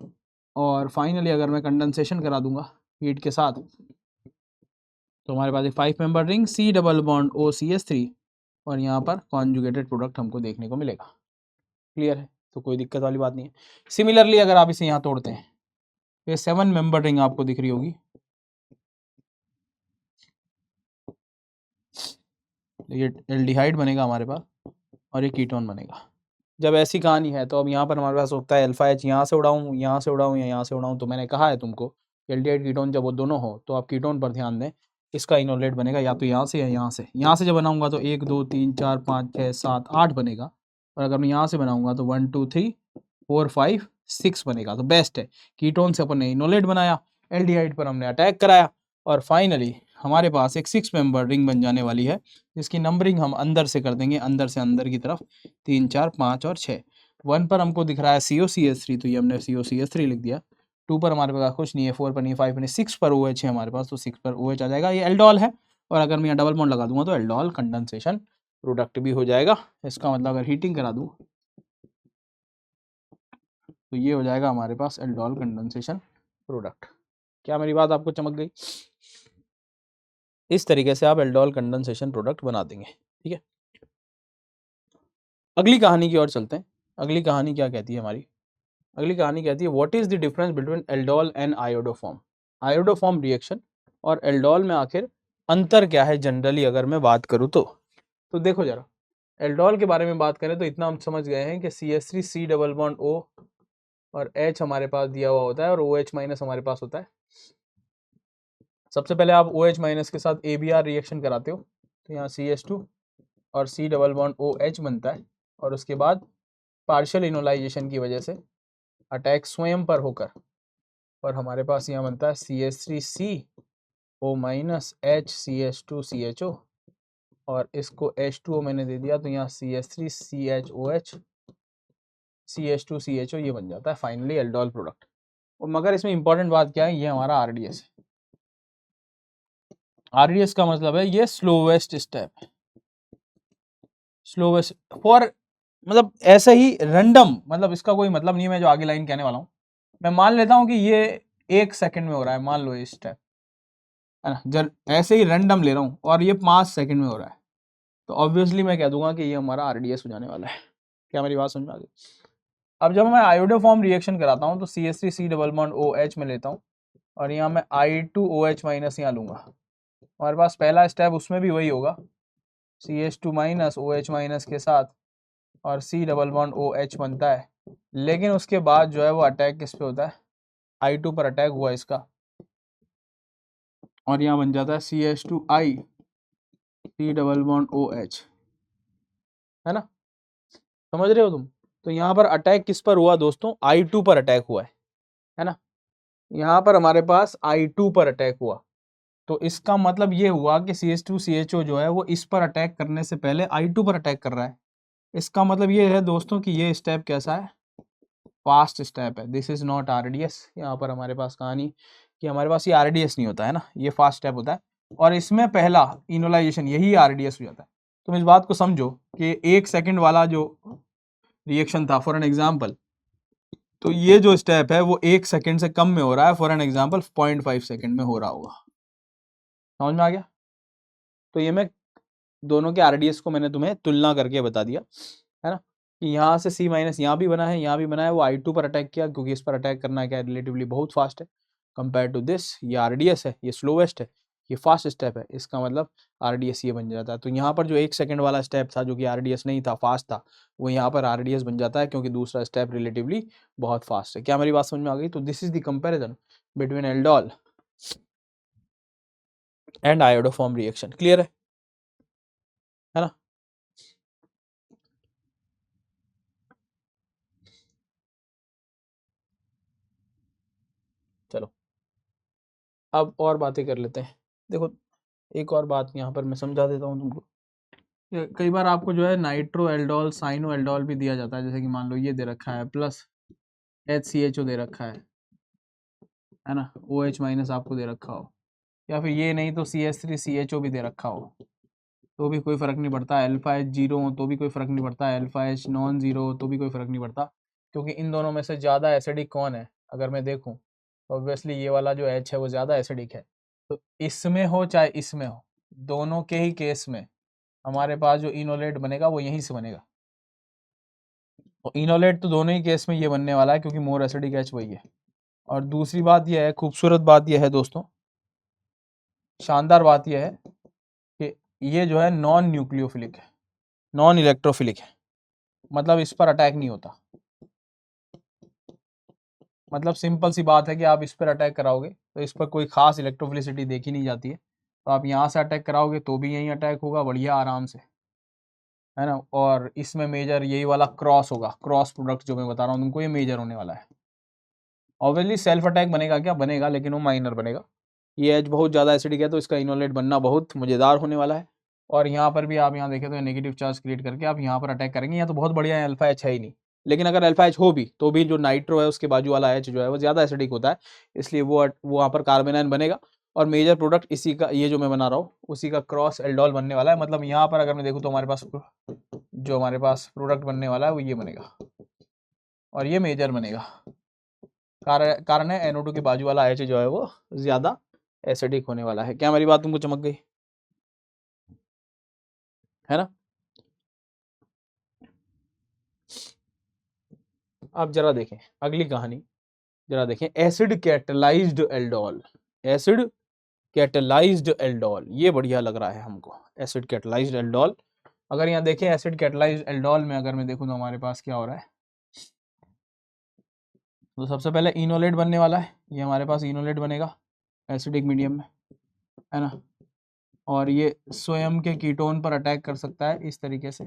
और फाइनली अगर मैं कंडेंसेशन करा दूंगा हीट के साथ तो हमारे पास एक 5 member ring C double bond OCH3 और यहाँ पर कॉन्जुगेटेड प्रोडक्ट हमको देखने को मिलेगा। क्लियर है, तो कोई दिक्कत वाली बात नहीं है। सिमिलरली अगर आप इसे यहाँ तोड़ते हैं, ये 7 मेंबर रिंग आपको दिख रही होगी, ये एल्डिहाइड बनेगा हमारे पास और ये कीटोन बनेगा। जब ऐसी कहानी है तो अब यहाँ पर हमारे पास होता है अल्फा एच, यहाँ से उड़ाऊँ, यहाँ से उड़ाऊँ या यहाँ से उड़ाऊँ। तो मैंने कहा है तुमको एल्डिहाइड कीटोन जब वो दोनों हो तो आप कीटोन पर ध्यान दें, इसका इनोलेट बनेगा या तो यहाँ से या यहाँ से। यहाँ से जब बनाऊंगा तो 1 2 3 4 5 6 7 8 बनेगा, और अगर मैं यहाँ से बनाऊंगा तो 1 2 3 4 5 6 बनेगा। तो बेस्ट है, कीटोन से अपन ने इनोलेट बनाया, एल्डिहाइड पर हमने अटैक कराया, और फाइनली हमारे पास एक 6 मेंबर रिंग बन जाने वाली है, जिसकी नंबरिंग हम अंदर से कर देंगे, अंदर से अंदर की तरफ 3 4 5 और 6। 1 पर हमको दिख रहा है COCH3, तो ये हमने COCH3 लिख दिया। 2 पर हमारे पास कुछ नहीं है, 4 पर नहीं, 5 पर नहीं, 6 पर OH है हमारे पास, तो 6 पर OH आ जाएगा, ये एल्डोल है। और अगर मैं यहाँ डबल बॉन्ड लगा दूंगा तो एल्डोल कंडेंसेशन प्रोडक्ट भी हो जाएगा। इसका मतलब अगर हीटिंग करा दूँ तो ये हो जाएगा हमारे पास एल्डोल कंडेंसेशन प्रोडक्ट। क्या मेरी बात आपको चमक गई? इस तरीके से आप एल्डोल कंडेंसेशन प्रोडक्ट बना देंगे। ठीक है, अगली कहानी की ओर चलते हैं। अगली कहानी क्या कहती है हमारी? अगली कहानी कहती है what is the difference between aldol and iodoform. Iodoform reaction और एल्डोल में आखिर अंतर क्या है जनरली अगर मैं बात करूँ तो देखो जरा, एल्डोल के बारे में बात करें तो इतना हम समझ गए हैं कि CH3 C double bond O और H हमारे पास दिया हुआ होता है और OH माइनस हमारे पास होता है। सबसे पहले आप OH माइनस के साथ ABR रिएक्शन कराते हो, तो यहाँ CH2 और C डबल बॉन्ड OH बनता है, और उसके बाद पार्शियल इनोलाइजेशन की वजह से अटैक स्वयं पर होकर और हमारे पास यहाँ बनता है CH3CO माइनस HCH2CHO, और इसको H2O मैंने दे दिया, तो यहाँ CH3CHOH CH2CHO ये बन जाता है फाइनली एल्डोल प्रोडक्ट। और मगर इसमें इंपॉर्टेंट बात क्या है, ये हमारा RDS है। RDS का मतलब है ये स्लोवेस्ट स्टेप है, स्लोवेस्ट फॉर मतलब ऐसे ही रैंडम, मतलब इसका कोई मतलब नहीं है। मैं जो आगे लाइन कहने वाला हूँ, मैं मान लेता हूँ कि ये 1 सेकंड में हो रहा है, मान लो ये स्टेप है ना, जब ऐसे ही रैंडम ले रहा हूँ और ये 5 सेकंड में हो रहा है, तो ऑब्वियसली मैं कह दूंगा कि ये हमारा RDS हो जाने वाला है। क्या मेरी बात समझ में आ गई? अब जब मैं आयोडोफॉर्म रिएक्शन कराता हूँ तो CH3 C double bond OH में लेता हूँ और यहाँ मैं I2OH माइनस यहाँ लूंगा। हमारे पास पहला स्टेप उसमें भी वही होगा, CH2 माइनस OH माइनस के साथ और C डबल बॉन्ड OH बनता है, लेकिन उसके बाद जो है वो अटैक किस पे होता है, I2 पर अटैक हुआ इसका, और यहाँ बन जाता है CH2I C double bond OH, है ना, समझ रहे हो तुम? तो यहाँ पर अटैक किस पर हुआ दोस्तों, I2 पर अटैक हुआ है ना, यहाँ पर हमारे पास I2 पर अटैक हुआ। तो इसका मतलब ये हुआ कि CH2CHO जो है वो इस पर अटैक करने से पहले I2 पर अटैक कर रहा है। इसका मतलब ये है दोस्तों कि ये स्टेप कैसा है, फास्ट स्टेप है। This is not RDS। यहाँ पर हमारे पास कहानी कि हमारे पास ये RDS नहीं होता है ना, ये फास्ट स्टेप होता है, और इसमें पहला इनोलाइजेशन यही RDS हो जाता है। तुम इस बात को समझो कि 1 सेकंड वाला जो रिएक्शन था फॉर एन एग्जाम्पल, तो ये जो स्टेप है वो 1 सेकंड से कम में हो रहा है, फॉर एन एग्जाम्पल 0.5 सेकंड में हो रहा होगा। समझ में आ गया? तो ये मैं दोनों के RDS को मैंने तुम्हें तुलना करके बता दिया, है ना, कि यहाँ से C माइनस यहाँ भी बना है, यहाँ भी बना है, वो I2 पर अटैक किया क्योंकि इस पर अटैक करना क्या है रिलेटिवली बहुत फास्ट है कंपेयर टू दिस। ये RDS है, ये स्लोवेस्ट है, ये फास्ट स्टेप है, इसका मतलब RDS ये बन जाता है। तो यहाँ पर जो 1 सेकंड वाला स्टेप था जो कि RDS नहीं था, फास्ट था, वो यहाँ पर RDS बन जाता है क्योंकि दूसरा स्टेप रिलेटिवली बहुत फास्ट है। क्या मेरी बात समझ में आ गई? तो this is the comparison between aldol and iodoform reaction. Clear है ना? चलो अब और बातें कर लेते हैं। देखो एक और बात यहाँ पर मैं समझा देता हूँ तुमको। कई बार आपको जो है नाइट्रो एल्डोल साइनो एल्डोल भी दिया जाता है, जैसे कि मान लो ये दे रखा है प्लस HCHO दे रखा है ना, OH माइनस आपको दे रखा हो, या फिर ये नहीं तो CH3CHO भी दे रखा हो, तो भी कोई फ़र्क नहीं पड़ता। अल्फा H जीरो हो तो भी कोई फ़र्क नहीं पड़ता, अल्फा H नॉन ज़ीरो हो तो भी कोई फ़र्क नहीं पड़ता, क्योंकि इन दोनों में से ज़्यादा एसिडिक कौन है अगर मैं देखूँ, ऑब्वियसली ये वाला जो H है वो ज़्यादा एसिडिक है। तो इसमें हो चाहे इसमें हो, दोनों के ही केस में हमारे पास जो इनोलेट बनेगा वो यहीं से बनेगा। और इनोलेट तो दोनों ही केस में ये बनने वाला है क्योंकि मोर एसिडिक एच वही है। और दूसरी बात यह है, खूबसूरत बात यह है दोस्तों, शानदार बात यह है कि ये जो है नॉन न्यूक्लियोफिलिक है, नॉन इलेक्ट्रोफिलिक है, मतलब इस पर अटैक नहीं होता। मतलब सिंपल सी बात है कि आप इस पर अटैक कराओगे तो इस पर कोई खास इलेक्ट्रोफिलिसिटी देखी नहीं जाती है, तो आप यहाँ से अटैक कराओगे तो भी यहीं अटैक होगा बढ़िया आराम से, है ना। और इसमें मेजर यही वाला क्रॉस होगा, क्रॉस प्रोडक्ट जो मैं बता रहा हूँ तुमको, ये मेजर होने वाला है। ऑब्वियसली सेल्फ अटैक बनेगा क्या, बनेगा, लेकिन वो माइनर बनेगा। ये एच बहुत ज़्यादा एसिडिक है तो इसका इनोलेट बनना बहुत मज़ेदार होने वाला है। और यहाँ पर भी आप यहाँ देखें तो नेगेटिव चार्ज क्रिएट करके आप यहाँ पर अटैक करेंगे। यहाँ तो बहुत बढ़िया है, अल्फा एच है ही नहीं, लेकिन अगर अल्फा एच हो भी तो भी जो नाइट्रो है उसके बाजू वाला एच जो है वो ज़्यादा एसिडिक होता है, इसलिए वो वहाँ पर कार्बन आयन बनेगा। और मेजर प्रोडक्ट इसी का, ये जो मैं बना रहा हूँ उसी का क्रॉस एल्डोल बनने वाला है। मतलब यहाँ पर अगर मैं देखूँ तो हमारे पास जो हमारे पास प्रोडक्ट बनने वाला है वो ये बनेगा और ये मेजर बनेगा। कारण है NO2 के बाजू वाला एच जो है वो ज़्यादा एसिडिक होने वाला है। क्या हमारी बात तुमको चमक गई, है ना। अब जरा देखें अगली कहानी, जरा देखें acid catalysed aldol. Acid catalysed aldol, ये बढ़िया लग रहा है हमको, एसिड कैटलाइज्ड एल्डोल। अगर यहाँ देखें एसिड कैटलाइज्ड एल्डोल में अगर मैं देखूँ तो हमारे पास क्या हो रहा है, तो सबसे पहले इनोलेट बनने वाला है। ये हमारे पास इनोलेट बनेगा एसिडिक मीडियम में, है ना। और ये स्वयं के कीटोन पर अटैक कर सकता है इस तरीके से,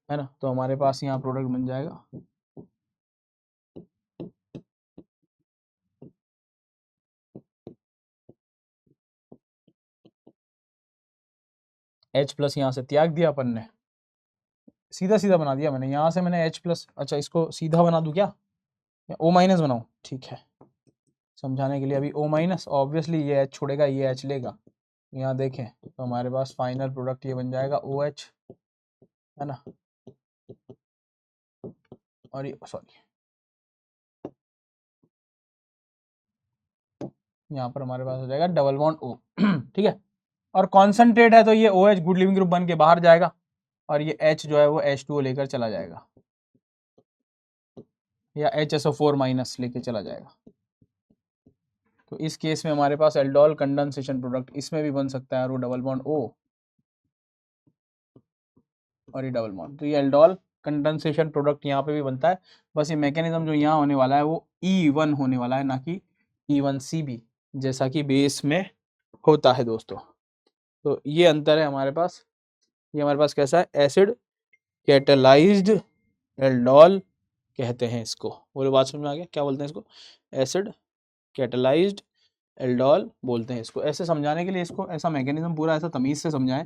है ना। तो हमारे पास यहाँ प्रोडक्ट बन जाएगा H प्लस, यहाँ से त्याग दिया अपन ने, सीधा सीधा बना दिया मैंने, यहाँ से मैंने H प्लस, अच्छा इसको सीधा बना दूँ क्या, या O माइनस बनाऊँ, ठीक है समझाने के लिए अभी O माइनस, ऑब्वियसली ये H छोड़ेगा ये H लेगा। यहाँ देखें तो हमारे पास फाइनल प्रोडक्ट ये बन जाएगा OH, है ना। और ये सॉरी, यहाँ पर हमारे पास हो जाएगा डबल बॉन्ड O, ठीक है। और कॉन्सेंट्रेट है तो ये OH गुड लिविंग ग्रुप बन के बाहर जाएगा और ये H जो है वो H2O लेकर चला जाएगा या HSO4 माइनस लेके चला जाएगा। तो इस केस में हमारे पास एल्डोल कंडेंसेशन प्रोडक्ट इसमें भी बन सकता है और वो डबल बॉन्ड O और ये डबल बॉन्ड, तो ये एल्डोल कंडेंसेशन प्रोडक्ट यहाँ पे भी बनता है। बस ये मैकेनिज्म जो यहाँ होने वाला है वो E1 होने वाला है, ना कि E1CB जैसा कि बेस में होता है दोस्तों। तो ये अंतर है हमारे पास। ये हमारे पास कैसा है, एसिड कैटलाइज्ड एल्डोल कहते हैं इसको। बोलो बात समझ में आ गया, क्या बोलते हैं इसको, एसिड कैटलाइज्ड एल्डोल बोलते हैं इसको। ऐसे समझाने के लिए इसको ऐसा मैकेनिज्म पूरा ऐसा तमीज़ से समझाएं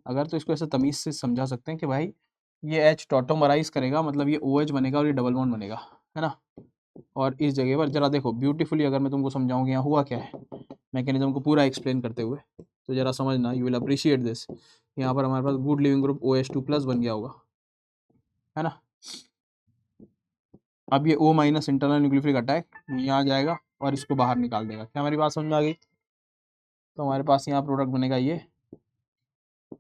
अगर, तो इसको ऐसे तमीज़ से समझा सकते हैं कि भाई ये H टॉटोमराइज करेगा, मतलब ये OH बनेगा और ये डबल बॉन्ड बनेगा, है ना। और इस जगह पर जरा देखो ब्यूटीफुली, अगर मैं तुमको समझाऊँ कि यहाँ हुआ क्या है मैकेनिज्म को पूरा एक्सप्लेन करते हुए, तो जरा समझना, यू विल अप्रिशिएट दिस। यहाँ पर हमारे पास good leaving group OH2 plus बन गया होगा, है ना। अब ये O minus internal nucleophilic attack यहाँ जाएगा और इसको बाहर निकाल देगा। क्या हमारी बात समझ में आ गई। तो हमारे पास यहाँ प्रोडक्ट बनेगा ये,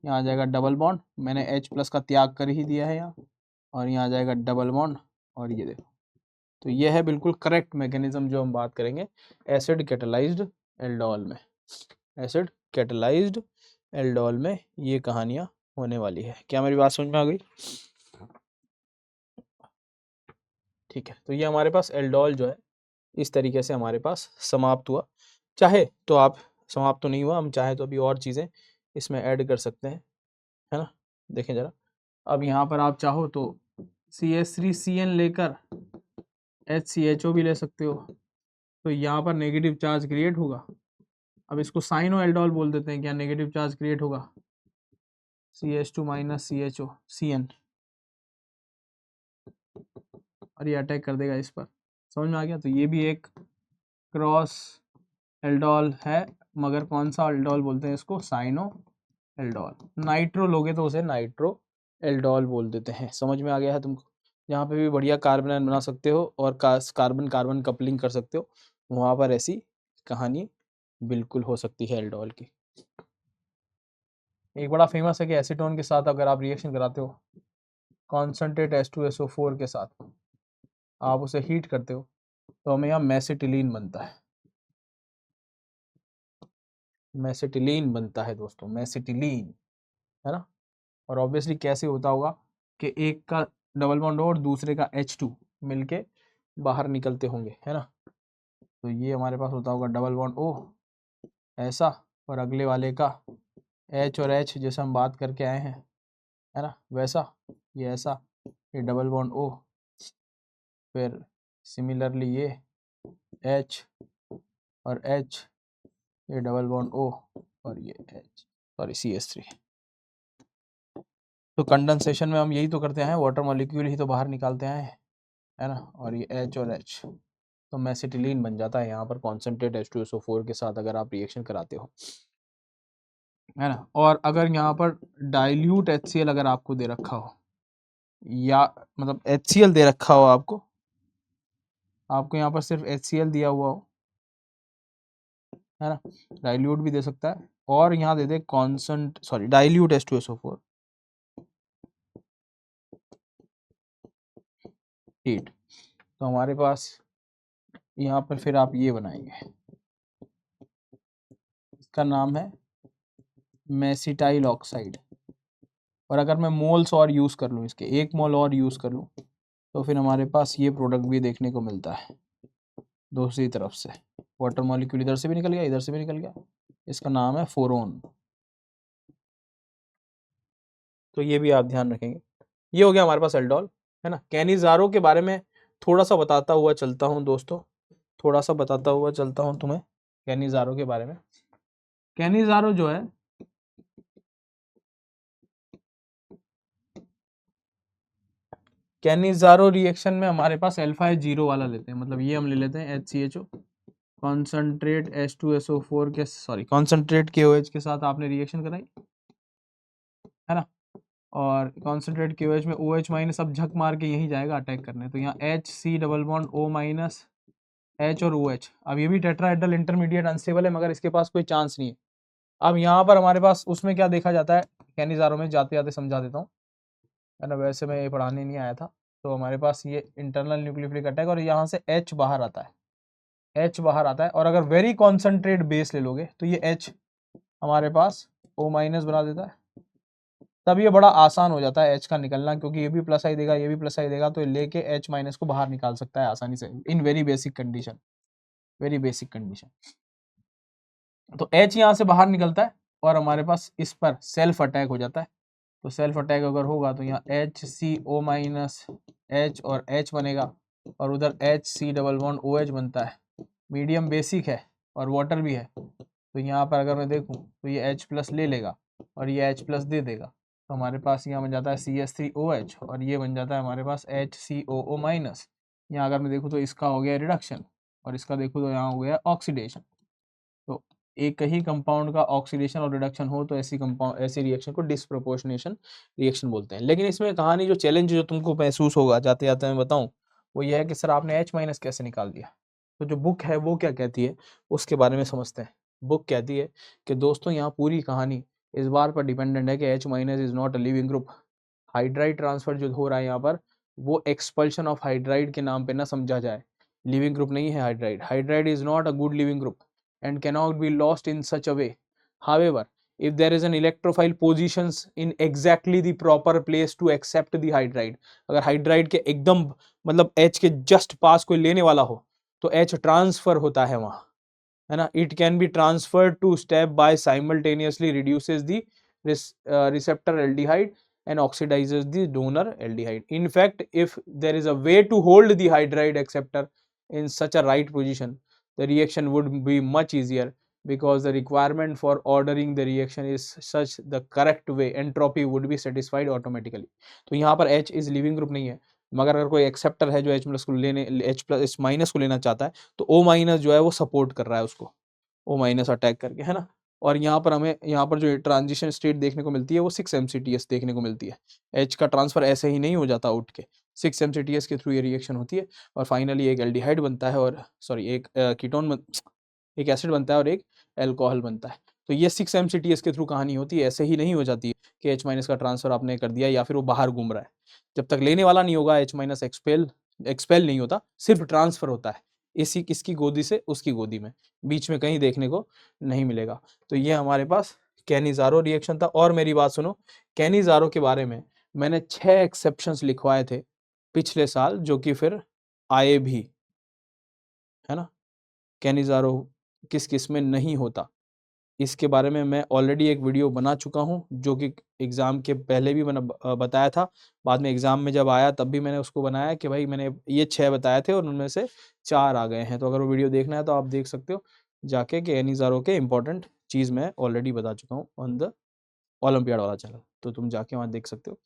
यहाँ आ जाएगा डबल बॉन्ड, मैंने H प्लस का त्याग कर ही दिया है यहाँ, और यहाँ आ जाएगा डबल बॉन्ड और ये देखो। तो ये है बिल्कुल करेक्ट मैकेनिज्म जो हम बात करेंगे एसिड कैटलाइज्ड एल्डोल में। एसिड कैटलाइज्ड एल्डोल में ये कहानियाँ होने वाली है। क्या हमारी बात समझ में आ गई, ठीक है। तो ये हमारे पास एल्डोल जो है इस तरीके से हमारे पास समाप्त हुआ। चाहे तो आप, समाप्त तो नहीं हुआ, हम चाहे तो अभी और चीज़ें इसमें ऐड कर सकते हैं, है ना। देखें ज़रा, अब यहाँ पर आप चाहो तो CH3CN लेकर HCHO भी ले सकते हो, तो यहाँ पर नेगेटिव चार्ज क्रिएट होगा। अब इसको साइनो एल्डोल बोल देते हैं, क्या नेगेटिव चार्ज क्रिएट होगा, CH2 माइनस CHO CN, और ये अटैक कर देगा इस पर। समझ में आ गया। तो ये भी एक क्रॉस एल्डोल है, मगर कौन सा एल्डोल बोलते हैं इसको, साइनो एल्डोल। नाइट्रो लोगे तो उसे नाइट्रो एल्डोल बोल देते हैं। समझ में आ गया है तुमको। यहाँ पे भी बढ़िया कार्बन आयन बना सकते हो और कार्बन कार्बन कपलिंग कर सकते हो, वहाँ पर ऐसी कहानी बिल्कुल हो सकती है एल्डोल की। एक बड़ा फेमस है कि एसीटोन के साथ अगर आप रिएक्शन कराते हो कॉन्सेंट्रेट H2SO4 के साथ, आप उसे हीट करते हो तो हमें यहाँ मेसिटिलीन बनता है। मेसिटिलीन बनता है दोस्तों, मेसिटिलीन, है ना। और ऑब्वियसली कैसे होता होगा कि एक का डबल बॉन्ड और दूसरे का H2 मिलके बाहर निकलते होंगे, है ना। तो ये हमारे पास होता होगा डबल बॉन्ड O ऐसा, और अगले वाले का H और H जैसे हम बात करके आए हैं, है ना, वैसा ये ऐसा, ये डबल बॉन्ड O, फिर सिमिलरली ये H और H, ये डबल बॉन्ड O और ये H, सॉरी CH3। तो कंडेंसेशन में हम यही तो करते हैं, वाटर मॉलिक्यूल ही तो बाहर निकालते हैं, है ना। और ये H और H तो मेसिटिलीन बन जाता है यहाँ पर कॉन्सेंट्रेट H2SO4 के साथ अगर आप रिएक्शन कराते हो, है ना। और अगर यहाँ पर डाइल्यूट HCl अगर आपको दे रखा हो, या मतलब HCl दे रखा हो आपको यहाँ पर सिर्फ HCl दिया हुआ हो, है ना, डाइल्यूट भी दे सकता है, और यहाँ दे दे डाइल्यूट H2SO4 हीट, तो हमारे पास यहाँ पर फिर आप ये बनाएंगे, इसका नाम है मेसिटाइल ऑक्साइड। और अगर मैं मोल्स और यूज़ कर लूँ, इसके 1 मोल और यूज़ कर लूँ, तो फिर हमारे पास ये प्रोडक्ट भी देखने को मिलता है दूसरी तरफ से। वाटर मॉलिक्यूल इधर से भी निकल गया, इधर से भी निकल गया, इसका नाम है फोरोन। तो ये भी आप ध्यान रखेंगे। ये हो गया हमारे पास एल्डोल, है ना। कैनिजारो के बारे में थोड़ा सा बताता हुआ चलता हूँ दोस्तों, थोड़ा सा बताता हुआ चलता हूँ तुम्हें कैनिजारो के बारे में। कैनिजारो जो है, कैनिजारो रिएक्शन में हमारे पास अल्फा जीरो वाला लेते हैं, मतलब ये हम ले लेते हैं HCHO, कॉन्सेंट्रेट H2SO4 के कॉन्सेंट्रेट KOH के साथ आपने रिएक्शन कराई, है ना। और कॉन्सेंट्रेट KOH में OH माइनस अब झक मार के यहीं जाएगा अटैक करने, तो यहाँ HC double bond O minus H और OH। अब ये भी टेट्राहेड्रल इंटरमीडिएट अनस्टेबल है, मगर इसके पास कोई चांस नहीं है। अब यहाँ पर हमारे पास उसमें क्या देखा जाता है, कैनिजारो में जाते जाते समझा देता हूँ, है ना, वैसे मैं ये पढ़ाने नहीं आया था। तो हमारे पास ये इंटरनल न्यूक्लियोफिलिक अटैक, और यहाँ से H बाहर आता है, H बाहर आता है, और अगर वेरी कॉन्सेंट्रेट बेस ले लोगे तो ये H हमारे पास O माइनस बना देता है। तब ये बड़ा आसान हो जाता है H का निकलना, क्योंकि ये भी प्लस आई देगा, ये भी प्लस आई देगा, तो लेके H माइनस को बाहर निकाल सकता है आसानी से, in very basic condition, very basic condition. तो H यहाँ से बाहर निकलता है, और हमारे पास इस पर सेल्फ अटैक हो जाता है। तो सेल्फ अटैक अगर होगा तो यहाँ HCO माइनस H और H बनेगा, और उधर HC डबल बॉन्ड OH बनता है। मीडियम बेसिक है और वाटर भी है, तो यहाँ पर अगर मैं देखूँ तो ये H प्लस ले लेगा और ये H प्लस दे देगा, तो हमारे पास यहाँ बन जाता है CH3OH, और ये बन जाता है हमारे पास HCOO माइनस। यहाँ अगर मैं देखूँ तो इसका हो गया रिडक्शन, और इसका देखूँ तो यहाँ हो गया ऑक्सीडेशन। तो एक ही कंपाउंड का ऑक्सीडेशन और रिडक्शन हो तो ऐसी रिएक्शन को डिस्प्रोपोर्शनेशन रिएक्शन बोलते हैं। लेकिन इसमें कहानी जो चैलेंज जो तुमको महसूस होगा जाते जाते मैं बताऊं, वो ये है कि सर आपने H माइनस कैसे निकाल दिया। तो जो बुक है वो क्या कहती है उसके बारे में समझते हैं। बुक कहती है कि दोस्तों यहाँ पूरी कहानी इस बार पर डिपेंडेंट है कि H minus is not a leaving group. Hydride transfer जो हो रहा है यहाँ पर, वो एक्सपल्शन ऑफ हाइड्राइड के नाम पे ना समझा जाए। लिविंग ग्रुप नहीं है hydride, hydride is not a good leaving group and cannot be lost in such a way. However, if there is an electrophile positions in exactly the proper place to accept the hydride, अगर hydride के एकदम मतलब H के just पास कोई लेने वाला हो तो H ट्रांसफर होता है वहां, है ना। It can be transferred to step by simultaneously reduces the receptor aldehyde and oxidizes the donor aldehyde. In fact, if there is a way to hold the hydride acceptor in such a right position, the reaction would be much easier, because the requirement for ordering the reaction is such the correct way entropy would be satisfied automatically. तो यहाँ पर H is living group नहीं है, मगर अगर कोई acceptor है जो H प्लस को लेने H माइनस को लेना चाहता है तो O माइनस जो है वो सपोर्ट कर रहा है उसको, O माइनस अटैक करके, है ना। और यहाँ पर हमें यहाँ पर जो ट्रांजिशन स्टेट देखने को मिलती है वो 6 MCTS देखने को मिलती है। H का ट्रांसफर ऐसे ही नहीं हो जाता उठ के, 6 MCTS के थ्रू ये रिएक्शन होती है और फाइनली एक एल्डिहाइड बनता है और सॉरी एक एक एसिड बनता है और एक एल्कोहल बनता है। तो ये 6 MCTS के थ्रू कहानी होती है, ऐसे ही नहीं हो जाती है कि H- का ट्रांसफर आपने कर दिया या फिर वो बाहर घूम रहा है। जब तक लेने वाला नहीं होगा H- एक्सपेल नहीं होता, सिर्फ ट्रांसफर होता है इसी किसकी गोदी से उसकी गोदी में, बीच में कहीं देखने को नहीं मिलेगा। तो ये हमारे पास कैनिज़ारो रिएक्शन था। और मेरी बात सुनो, कैनिज़ारो के बारे में मैंने 6 एक्सेप्शंस लिखवाए थे पिछले साल, जो कि फिर आए भी, है ना। कैनिज़ारो किस किस में नहीं होता, इसके बारे में मैं ऑलरेडी एक वीडियो बना चुका हूँ, जो कि एग्ज़ाम के पहले भी मैंने बताया था। बाद में एग्ज़ाम में जब आया तब भी मैंने उसको बनाया कि भाई मैंने ये 6 बताए थे और उनमें से 4 आ गए हैं। तो अगर वो वीडियो देखना है तो आप देख सकते हो जाके कि कैनिज़ारो के इम्पोर्टेंट चीज़ मैं ऑलरेडी बता चुका हूँ ऑन द ओलंपियाड वाला चैनल, तो तुम जाके वहाँ देख सकते हो।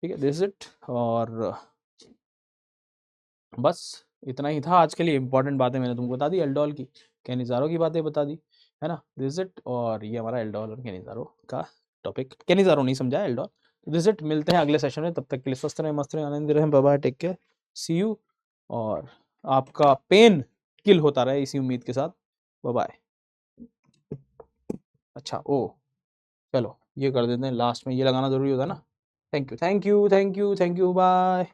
ठीक है, दिस इट। और बस इतना ही था आज के लिए। इम्पोर्टेंट बातें मैंने तुमको बता दी, एल्डोल की, कैनिज़ारो की बातें बता दी, है ना। This it. और ये हमारा एल्डोल और कैनिज़ारो का टॉपिक, कैनिज़ारो नहीं समझा, एल्डोल। तो दिस इट, मिलते हैं अगले सेशन में, तब तक के लिए स्वस्थ रहें, मस्त रहें, आनंद रहें, bye bye, take care, see you. और आपका पेन किल होता रहे इसी उम्मीद के साथ, बाय बाय। अच्छा ओ चलो ये कर देते हैं लास्ट में, ये लगाना जरूरी होता है ना। Thank you thank you thank you thank you, bye.